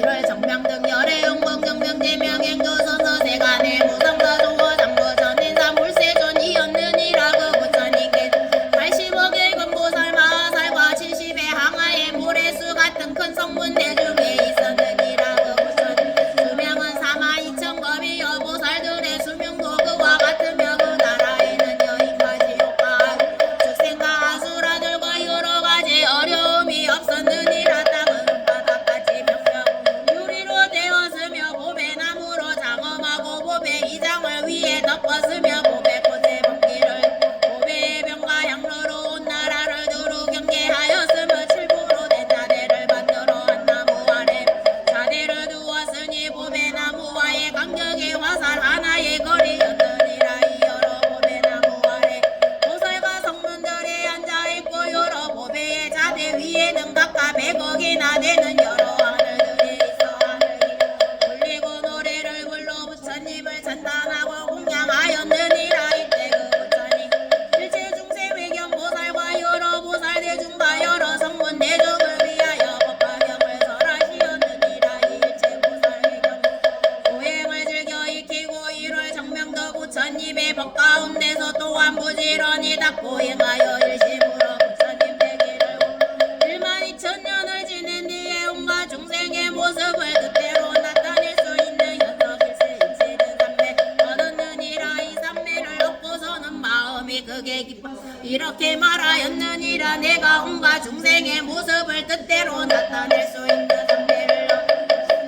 1월 정명 등 열의 용봉 정명제 명행조선서 세간의 무상사 조어 장보전 인사 물세존이었느니라. 그 부처님께서 80억의 금보살 마하살과 70의 항아의 모래수 같은 큰 성문 대중에 있었느니라. 그 부처님 수명은 42,000겁이여 보살들의 수명도 부처님의 법 가운데서 또한 부지런히 닦고 행하여 일심으로 부처님 되기를 12,000년을 지낸 뒤에 온갖 중생의 모습을 뜻대로 나타낼 수 있는 현석일세 일체는 삼매 얻었느니라. 이 삼매를 얻고서는 마음이 크게 기뻐 이렇게 말하였느니라. 내가 온갖 중생의 모습을 뜻대로 나타낼 수 있는 삼매를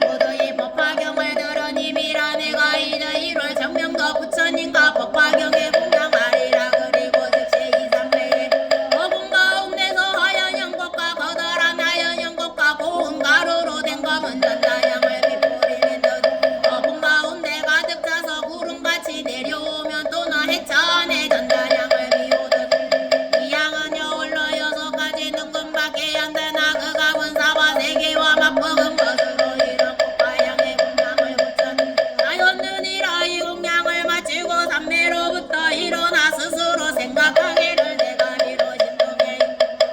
모두 이 법화경을 들으님이라. 내가 이를 정명도 부처님과 법화경에 공양하리라. 그리고 즉시 이 삼매에 어분 가운데서 하얀 연꽃과 거다란 하얀 연꽃과 고운 가루로 된 검은 전다양을 비포리는 듯 어분 가운데 가득 차서 구름같이 내려오면 또는 해차 안에 전다양을 비우듯 이 양은 여울로 6가지 능금밖에 안 되나 그 감은 사바 4개와 맞먹은 것으로 이런 꽃과양의 공양을 붙였느니라. 이 공양을 마치고 삼매로부터 일어나 스스로 생각하기를 내가 비로 신동에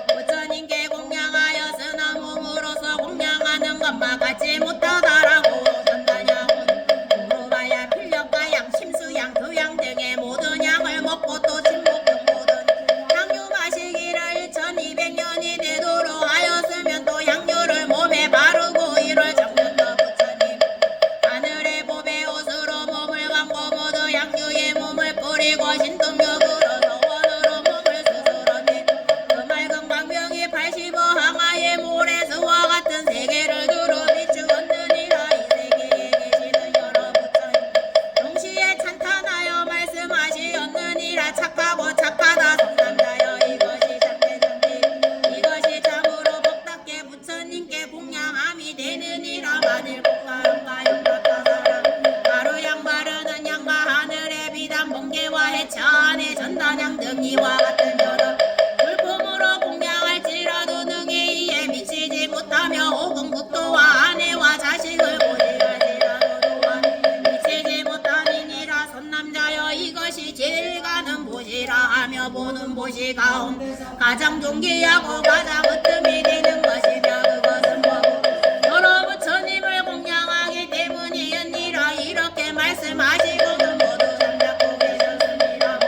부처님께 공양하였으나 몸으로서 공양하는 것만 같지 못하다라고 전다양은 물어봐야 필력과 양, 심수양, 교양 등의 모든 양을 먹고 또 침묵 등 모든 향유 마시기를 1200년이 되도록 하였으면 또 향유를 몸에 바르고 이를 정면도 부처님 하늘의 봄의 옷으로 몸을 감고 모두 향유에 몸을 뿌리고 신통력으로 원으로 몸을 수술하니 그 맑은 광명이 85 항하의 모래수와 같은 세계를 두루 비추었느니라. 이 세계에 계시는 여러 부처님 동시에 찬탄하여 말씀하시었느니라. 착하고 착하다 성남자여 이것이 참되전지 이것이 참으로 복답게 부처님께 공양함이 되느니라. 만일 국가음과 영각과 사랑 가루 양 바르는 양과 하늘의 비단 번개와 해차 안의 전단양 등 이와 같은 여러 불품으로 공양할지라도 능히 이에 미치지 못하며 오금국도와 아내와 자식을 보지할지라도 또한 미치지 못하니라. 선남자여 이것이 제일 가는 보시라 하며 보는 보시 가운데 가장 존귀하고 가장 으뜸이 되는 것이며 그것은 뭐고 여러 부처님을 공양하기 때문이었니라. 이렇게 말씀하시고는 모두 잠자고 계셨습니다.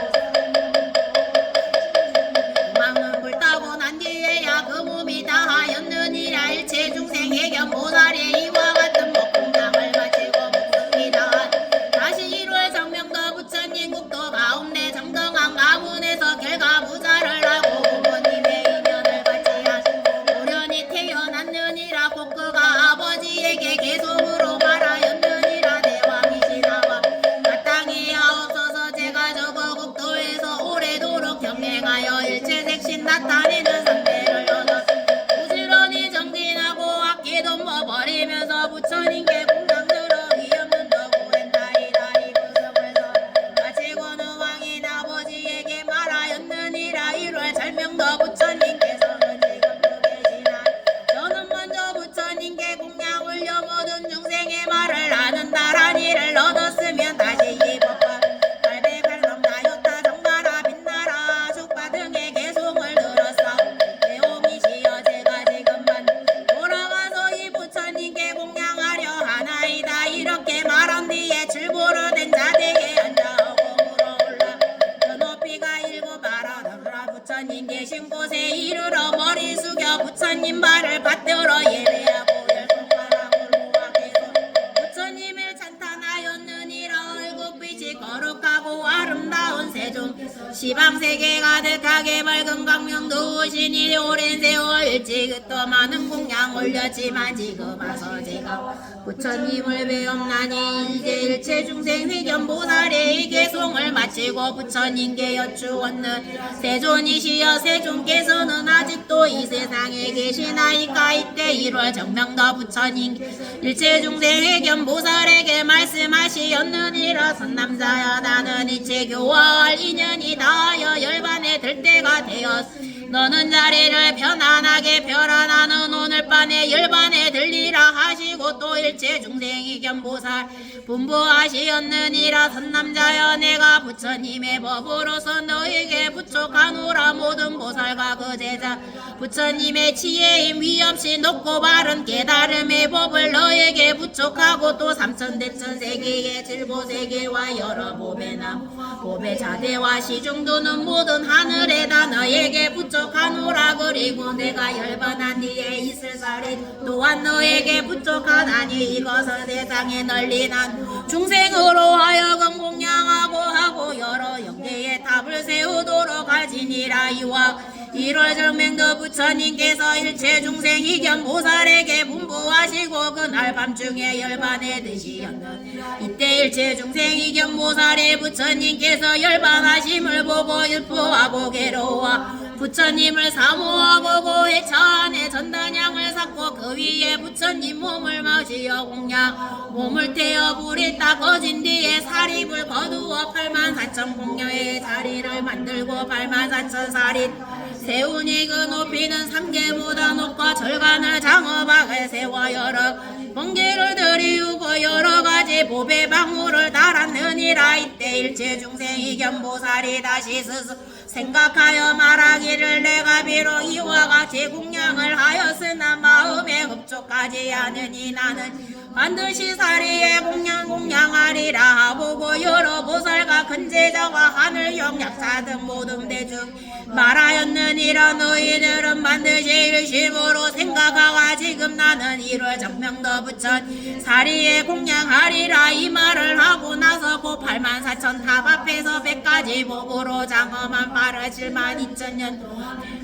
망은 불타고 난 뒤에야 그 몸이 다하였느니라. 일체 중생 해견 보살의 이와 같은 목공양을 마치고 목성이다. 다시 이룰 정명도 부처님 국도 가운데 정등한 가문에서 결가부자를 하고 부모님의 인연을 같이 하시고 오련히 태어났느니라. 곧 그가 아버지에게 계속으로 말하였느니라. 대왕이시나와 마땅히 하옵소서. 제가 저거 국도에서 오래도록 경행하여 일체색신 나타내는 상태를 얻어 부지런히 정진하고 악기도 버리면서 부처님께 공양 들어 위없는 더구했나이다. 이 구성을서 마치고는 왕인 아버지에게 말하였느니라. 1월 절명도 부처님께서는 지금도 계시나 저는 먼저 부처님께 공양 올려 모든 중생의 말을 아는다란 이를 얻었으면 다시 이 법과 발배 발럼 나요타 정나라 빛나라 숙파 등의 개송을 들었사 대옹이시여 제가 지금만 돌아가서 이 부처님께 공양하려 하나이다. 이렇게 말한 뒤에 출보로 된 자대에 앉아 공으로 올라 저 높이가 7 알아들으라. 부처님 계신 곳에 이르러 머리 숙여 부처님 발을 받들어 예배하고 10손가락으로 모아계소 부처님을 찬탄하였느니라. 얼굴빛이 거룩하고 아름다운 세존 시방세계 가득하게 맑은 광명 두으시니 오랜 세월 일찍부터 많은 공양 올렸지만 지금 와서 제가 부처님을 배움나니 이제 일체 중생 회견보살의 개송을 마치고 부처님께 여쭈었는 세존이시여 세존께서는 아직도 이 세상에 계시나이까. 이때 1월 정명도 부처님 일체 중생 회견보살에게 말씀하시었느니라. 선남자여 나는 이체 교화할 인연이 다하여 열반에 들 때가 되었 너는 자리를 편안하게 펴라. 나는 오늘 밤에 열반에 들리라 하시고 또 일체 중생이 겸보살 분부하시었느니라. 선남자여 내가 부처님의 법으로서 너에게 부족하노라. 모든 보살과 그 제자 부처님의 지혜임 위없이 높고 바른 깨달음의 법을 너에게 부족하고 또 삼천대천세계의 질보세계와 여러 보배나 보배 자대와 시중두는 모든 하늘에다 너에게 부족하노라. 그리고 내가 열반한 뒤에 있을 살이 또한 너에게 부족하다니 이것은 세상에 널리 난 중생으로 하여금 공양하고 하고 여러 영계의 답을 세우도록 하지니라. 이와 1월 정맹도 부처님께서 일체 중생 이견 보살에게 분부하시고 그날 밤중에 열반에 드시었는 이때 일체 중생 이견 보살의 부처님께서 열반하심을 보고 율포하고 괴로워 부처님을 사모하고 고해 차안에 전단향을 샀고 그 위에 부처님 몸을 마시어 공양 몸을 태워 불이 딱 꺼진 뒤에 사립을 거두어 84,000 공녀의 자리를 만들고 84,000사립 세우니 그 높이는 3계보다 높고 절간을 장어박을 세워 여러 번개를 들이우고 여러가지 보배 방울을 달았느니라. 이때 일체 중생이 견보살이 다시 스스로 생각하여 말하기를 내가 비록 이와 같이 공양을 하였으나 마음에 흡족하지 않으니 나는 반드시 사리에 공양하리라 하고 여러 보살과 큰 제자와 하늘 영약사 등 모든 대중 말하였느니라. 너희들은 반드시 일심으로 생각하와 지금 나는 1월 정명도 부천 사리에 공양하리라 이 말을 하고 나서 고 84,000 탑 앞에서 100가지 복으로 장엄한 말을 72,000년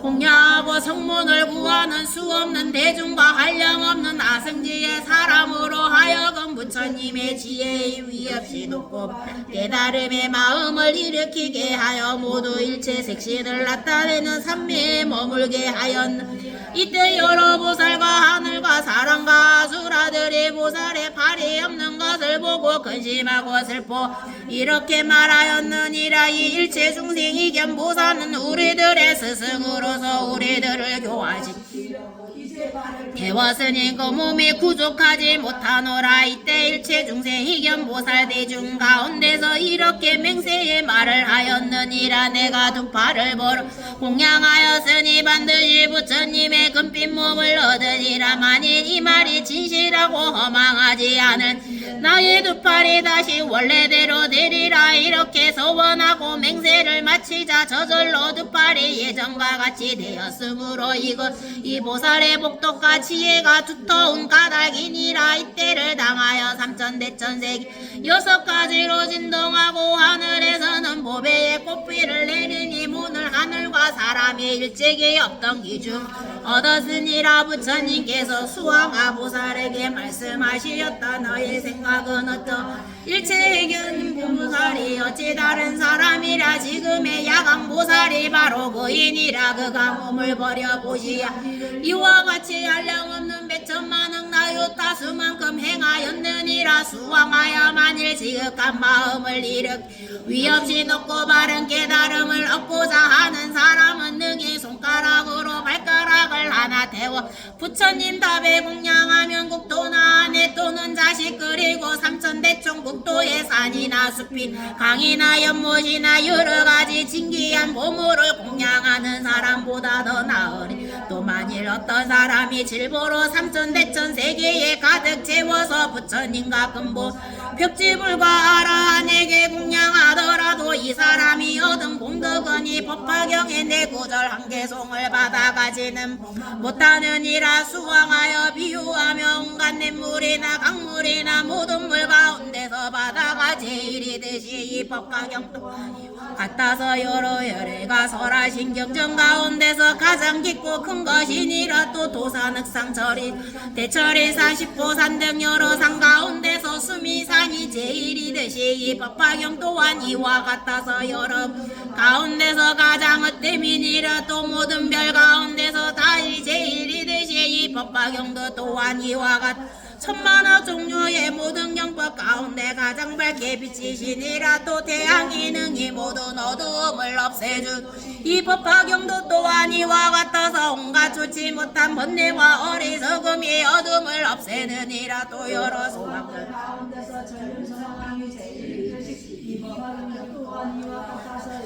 공양하고 성문을 구하는 수 없는 대중과 한량없는 아승지의 사람으로 하여금 부처님의 지혜의 위없이 높고 깨달음의 마음을 일으키게 하여 모두 일체 색신을 나타내는 삼매에 머물게 하였는 이때 여러 보살과 하늘과 사람과 아수라들이 보살의 팔이 없는 것을 보고 근심하고 슬퍼 이렇게 말하였느니라. 이 일체 중생이 겸 보살은 우리들의 스승으로서 우리들을 교화시키려 태웠으니 그 몸이 부족하지 못하노라. 이때 일체 중생이 겸 보살 대중 가운데서 이렇게 맹세의 말을 하였느니라. 내가 두 팔을 벌어 공양하였으니 반드시 부처님의 금빛 몸을 얻으리라. 만일 이 말이 진실하고 허망하지 않은 나의 두 팔이 다시 원래대로 되리라. 이렇게 소원하고 맹세를 마치자 저절로 두 팔이 예전과 같이 되었으므로 이 보살의 복덕과 지혜가 두터운 까닭이니라. 이때를 당하여 삼천대천세계 6가지로 진동하고 하늘에서는 보배의 꽃비를 내리니 문을 하늘과 사람이 일제기 없던 기중 얻었으니라. 부처님께서 수왕아 보살에게 말씀하시었다. 너의 생각은 어떠 일체의견 보살이 어찌 다른 사람이라. 지금의 야광보살이 바로 그인이라. 그가 몸을 버려 보시야 이와 같이 한량없는 100천만억 나요타수만큼 행하였느니라. 수왕하여 만일 지극한 마음을 일으켜 위없이 높고 바른 깨달음을 얻고자 하는 사람은 능히 손가락으로 발가락을 하나 태워 부처님 답에 공양하면 국도나 아내 또는 자식 그리고 삼천대천 국도의 산이나 숲이 강이나 연못이나 여러가지 진귀한 보물을 공양하는 사람보다 더 나으리. 또 만일 어떤 사람이 질보로 삼천대천 세계에 가득 채워서 부처님과 근본 벽지불과 아라한에게 공양하더라도 이 사람이 얻은 공덕은 이 법화경의 내구절 한개송을 받아가지는 못하느니라. 수왕하여 비유하며 온갖 냇물이나 강물이나 모든 물 가운데서 바다가 제일이듯이 이 법화경도 같아서 여러 열애가 설하신 경전 가운데서 가장 깊고 큰 것이니라. 또 도산흑상철이 대철이 40보산 등 여러 산 가운데서 수미산이 제일이듯이 이 법화경 또한 이와 같아서 여러 가운데서 가장 헛됨이니라. 또 모든 별 가운데서 다 제일이듯이 이 법화경도 또한 이와 천만억 종류의 모든 경법 가운데 가장 밝게 비치시니라. 또 태양이 능히 모든 어두움을 없애준 이 법화경도 또한 이와 같아서 온갖 좋지 못한 번뇌와 어리석음이 어둠을 없애느니라. 또 여러 소망들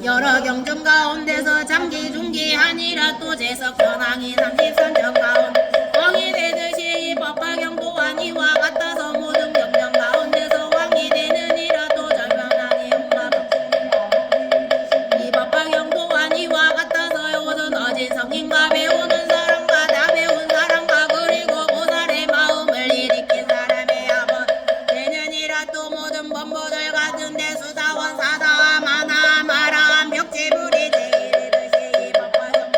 여러 경전 가운데서 장기 중기 아니라 또 재석 현황이 33전 가운데 왕이 되듯이 이 법화경 또한 이와 같아서 모든 경전 가운데서 왕이 되느니라. 또 절명하니 이 법화경 또한 이와 같아서 모든 어진 성인과 배우는 사람과 다 배운 사람과 그리고 보살의 마음을 일으킨 사람의 아버 되느니라. 또 모든 범보들 같은데 수다원 사다 마나 마람 벽지불이 제일듯이 이 법화경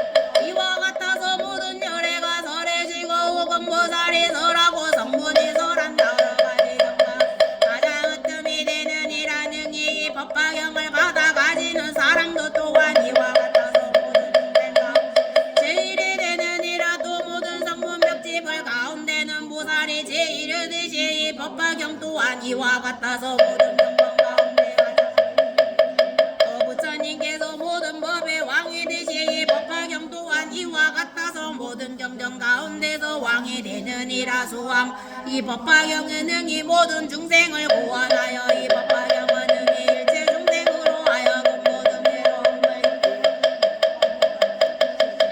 이와 같아서 모든 열애가 설해지고 오건보살이 설하고 성문이 설한다. 여러 가지 경과 가장 으뜸이 되느니라. 능히 이 법화경을 받아 가지는 사람도 또한 이와 같아서 모든 중생과 제일이 되느니라. 또 모든 성문 벽지불 가운데는 보살이 제일이듯이 이 법화경 또한 이와 같아서 모든 경건 가운데 또 부처님께서 모든 법의 왕이 되시 이 법화경 또한 이와 같아서 모든 경전 가운데서 왕이 되느니라. 수왕 이 법화경은 능히 모든 중생을 구원하여 이 법화경은 능히 일체 중생으로 하여금 모든 괴로움을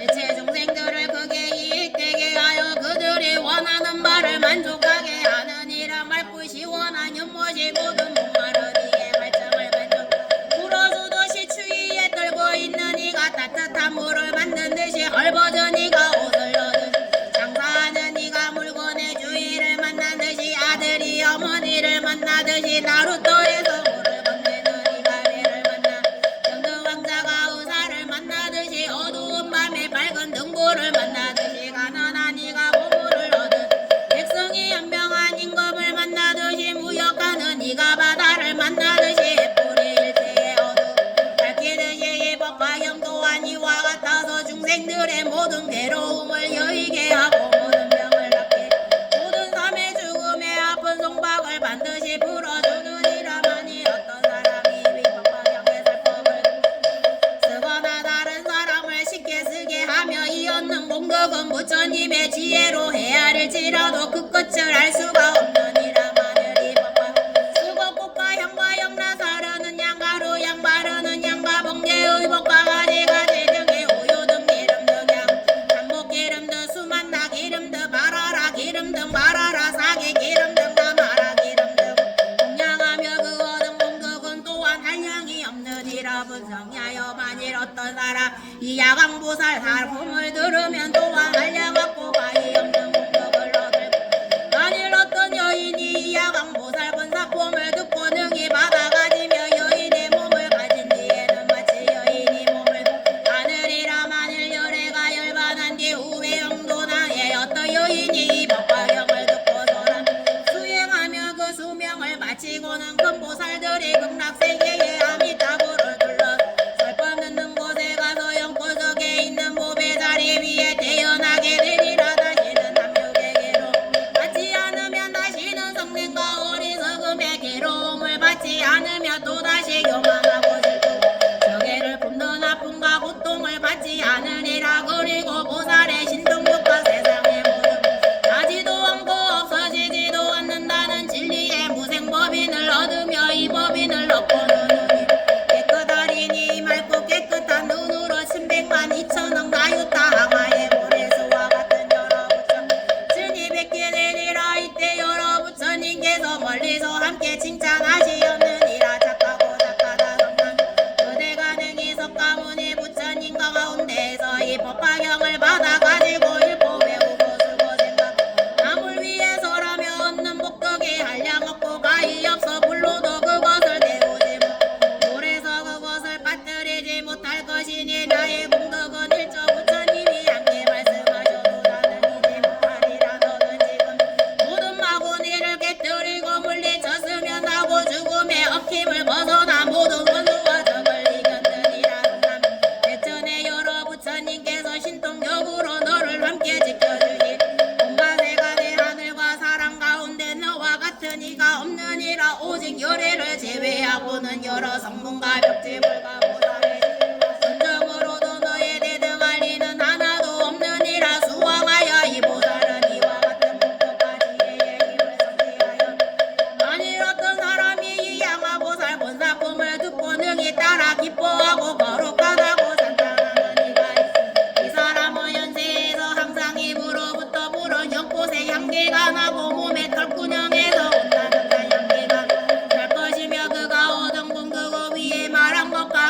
일체 중생들을 크게 이익되게 하여 그들이 원하는 바를 만족하게 하느니라. 맑고 시원한 연못이 모든 목마르니에 발정을 만족 불어주듯이 추위에 떨고 있는 이가 따뜻한 물을 만든 듯이 헐벗은 이가 옷을 얻은 장사하는 이가 물건의 주인을 만난 듯이 아들이 어머니를 만나듯이 나루터에서 물을 건네는 이가 배를 만나 영등 왕자가 의사를 만나듯이 어두운 밤에 밝은 등불을 만나듯이 가난한 이가 보물을 얻은 백성이 연명한 임금을 만나듯이 무역하는 이가 바다를 만나듯이 뿌리 일체의 어둠 밝히듯이 이 법화경 또한 이와 같아서 중생들의 모든 괴로움을 여의게 하고 모든 병을 낫게 모든 삶의 죽음의 아픈 송박을 반드시 풀어주느니라마니 어떤 사람이 이 법화경의 설법을 쓰거나 다른 사람을 쉽게 쓰게 하며 이 얻는 공덕은 부처님의 지혜로 헤아릴지라도 그 끝을 알 수가 없느니라. 만일 이 법화경 쓰고 꽃과 향과 영라사르는 양가루 양바르는 양과 번개의 법과 가지가지 등의 우유 등 기름 등 양 단목 기름 등 수만나 기름 등 바라라 기름 등 바라라 사기 기름 등 나마라 기름 등 공양하며 그 얻은 공덕은 또한 한량이 없느니라. 분성하여 만일 어떤 사람 이 야광보살 살품을 들으면 또한 한량 없고 과히 없는 공덕을 얻을 만일 어떤 여인이 이 야광보살 본사품을 듣고 능히 받아가지며 여인의 몸을 가진 뒤에는 마치 여인이 몸을 하늘이라. 만일 열애가 열반한 뒤 후에 영도나에 어떤 여인이 이 법화경을 듣고서는 수행하며 그 수명을 마치고는 큰 보살들이 극락세계의 아미타불을 둘러 설법 듣는 곳에 가서 영포석에 있는 보배 자리 위에 태어나게 되리라. 다시는 남육에게로 받지 않으면 다시는 성능과 어리석음의 괴로움을 받지 않으며 또다시 교만하고 슬프고 정해를 품는 아픔과 고통을 받지 않으리라. 그리고 보살의 신통육과 세상의 모든 나지도 않고 없어지지도 않는다는 진리의 무생법인을 얻으며 이 법인을 얻고는 눈이 깨끗하리니 맑고 깨끗한 눈으로 천백만 이천억 나유타 항아의 모래수와 같은 여러 부처 증이 뵙게 되리라. 이때 여러 부처님께서 멀리서 함께 칭찬하시었느니라. 착하고 착하다 성남 그대가 능히 석가모니 부처님과 가운데에서 이 법화경을 받아 가지고 읽고 배우고 쓰고 생각 남을 위해 설하며 얻는 복덕이 한량 없고 가히 없어 불로도 그것을 배우지 못 물에서 그것을 빠뜨리지 못할 것이니 나의 공덕은 일조 부처님이 함께 말씀하셔도 나는 이제 못하리라. 너는 지금 모든 마구니를 깨뜨리고 물리쳤으면 나고 죽음의 얽힘을 벗어나 모든 원수와 적을 이겼느니라. 대천의 여러 부처님께서 신통력으로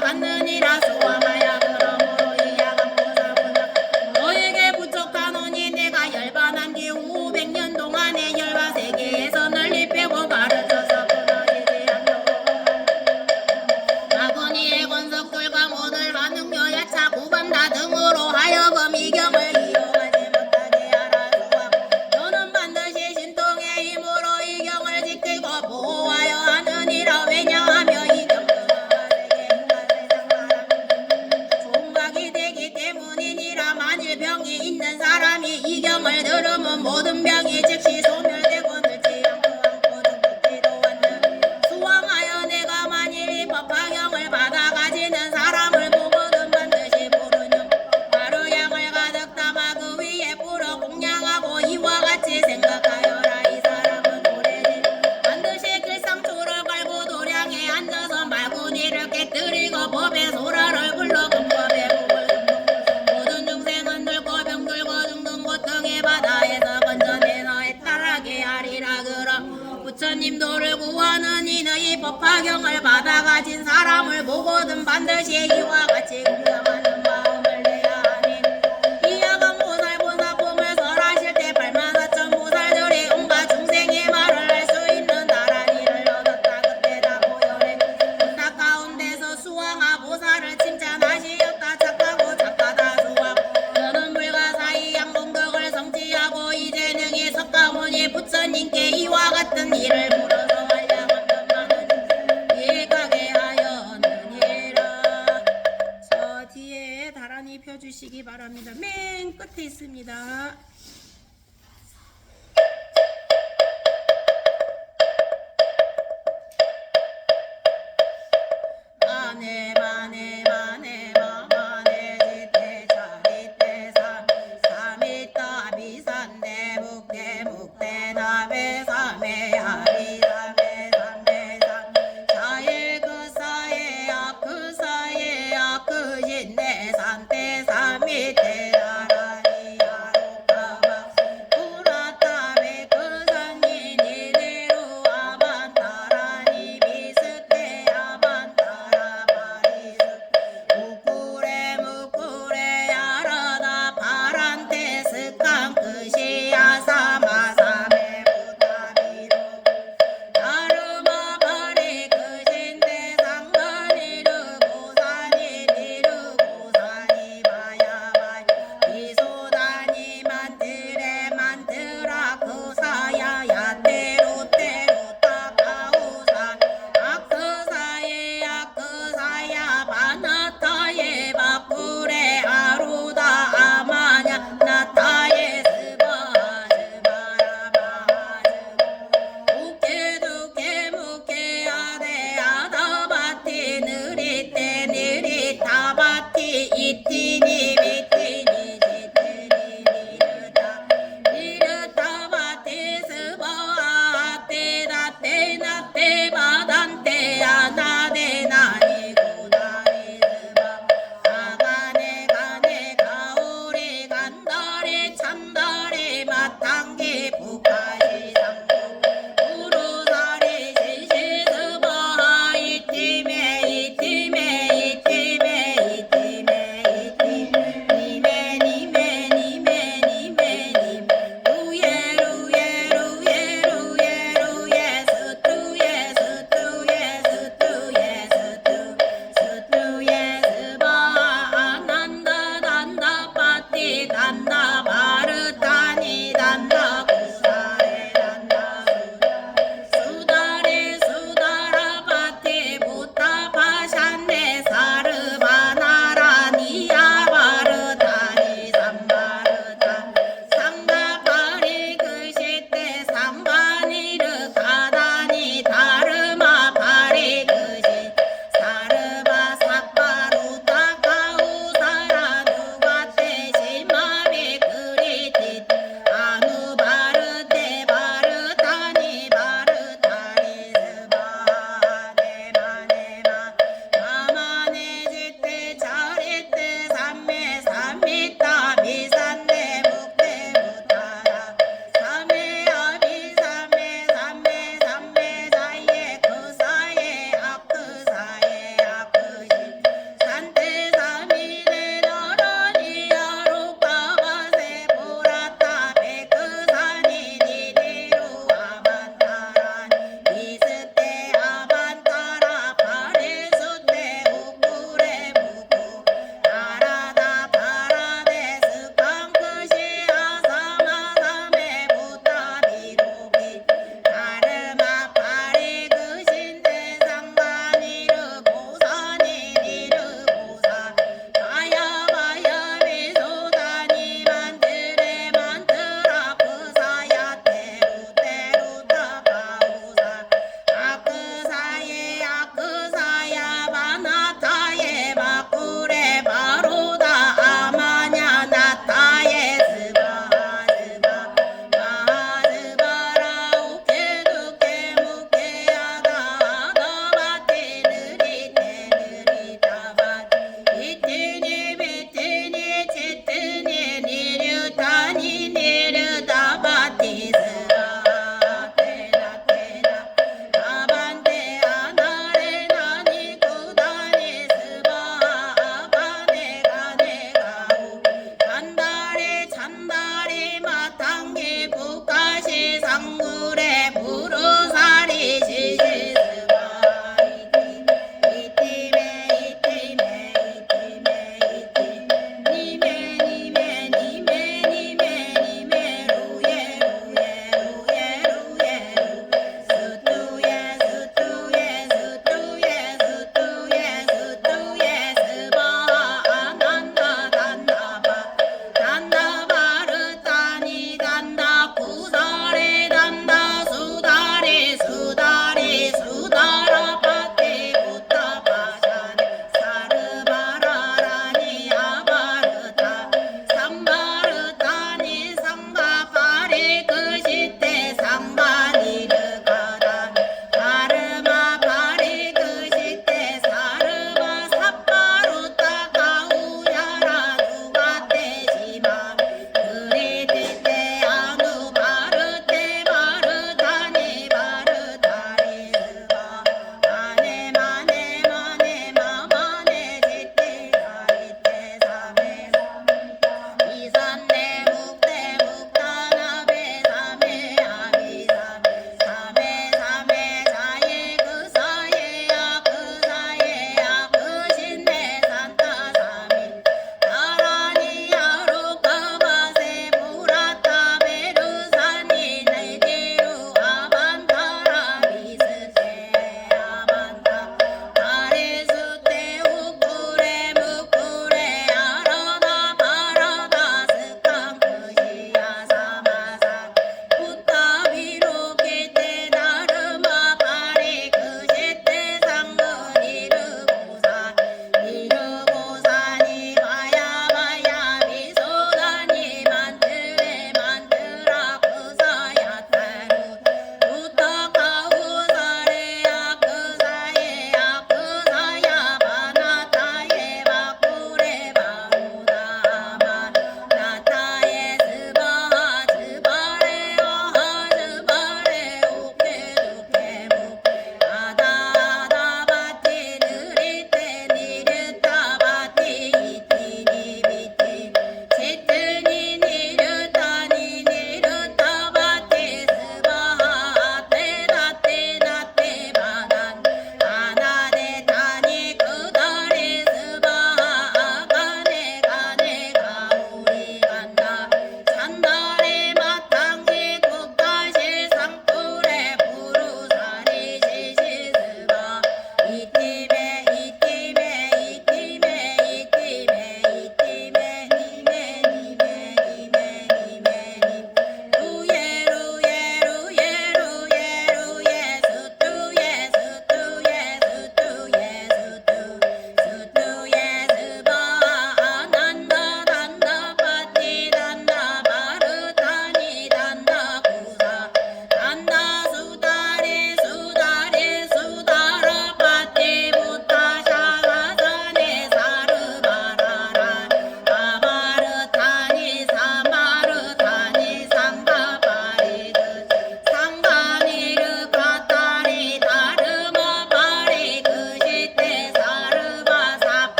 받느니라 수왕하여 그러므로 이 야간보살보다 너에게 부족하노니 내가 열반한 뒤 500년 동안에 열반 세계에서 널리 빼고 가르쳐서 끊어지지 않도록 마구니의 권석들과 모들 하능여 야차 구반다 등으로 하여금 이 경을 이용하지 못하게 하라 수왕 너는 반드시 신통의 힘으로 이 경을 지키고 보호하여 하느니라 왜냐하며 이 경금은 세계 총각이 되기 때문이니라 만일 병이 있는 사람이 이 경을 들으면 모든 병이 즉시 소멸되고 늙지 않고 죽지도 않는 수왕하여 내가 만일 이 법화경을 받아가지는 사람을 보거든 반드시 부르는 가루양을 가득 담아 그 위에 뿌려 공양하고 이와 같이 생각하여라 이 사람은 오래지 반드시 길상초를 걸고 도량에 앉아서 말구니를 깨뜨리고 법의 소라를 불러 금법의 법을 듣고 모든 중생은 늙고 병들고 죽는 고통의 바다에서 건져내서 애탈하게 하리라 그럼 부처님 도를 구하는 이는 이 법화경을 받아 가진 사람을 보거든 반드시 이와 같이 공경하는 마음을 내야 하니 이 야간보살 본사품을 설하실 때 84,000 보살들이 온갖 중생의 말을 할 수 있는 나란히를 얻었다 그때 다 보여래 본사 가운데서 수왕아 보살을 칭찬하시었다 착하고 착하다 수왕 너는 불가사의 양공덕을 성취하고 이제 능히 석가모니 부처님께 이와 같은 일을 물어서 한량한 것만은 일가게 하였느니라. 저 뒤에 다란히 펴주시기 바랍니다. 맨 끝에 있습니다. 마네 마네 마네 마마네 지태 자비태 삼이따 비산대 묵대 묵대 나베 삼에 하리 삼에 삼에 삼 사일 그 사에 앞그 사에 앞그 신내 삼대 삼이태 나라리 야로카바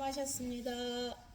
수고하셨습니다.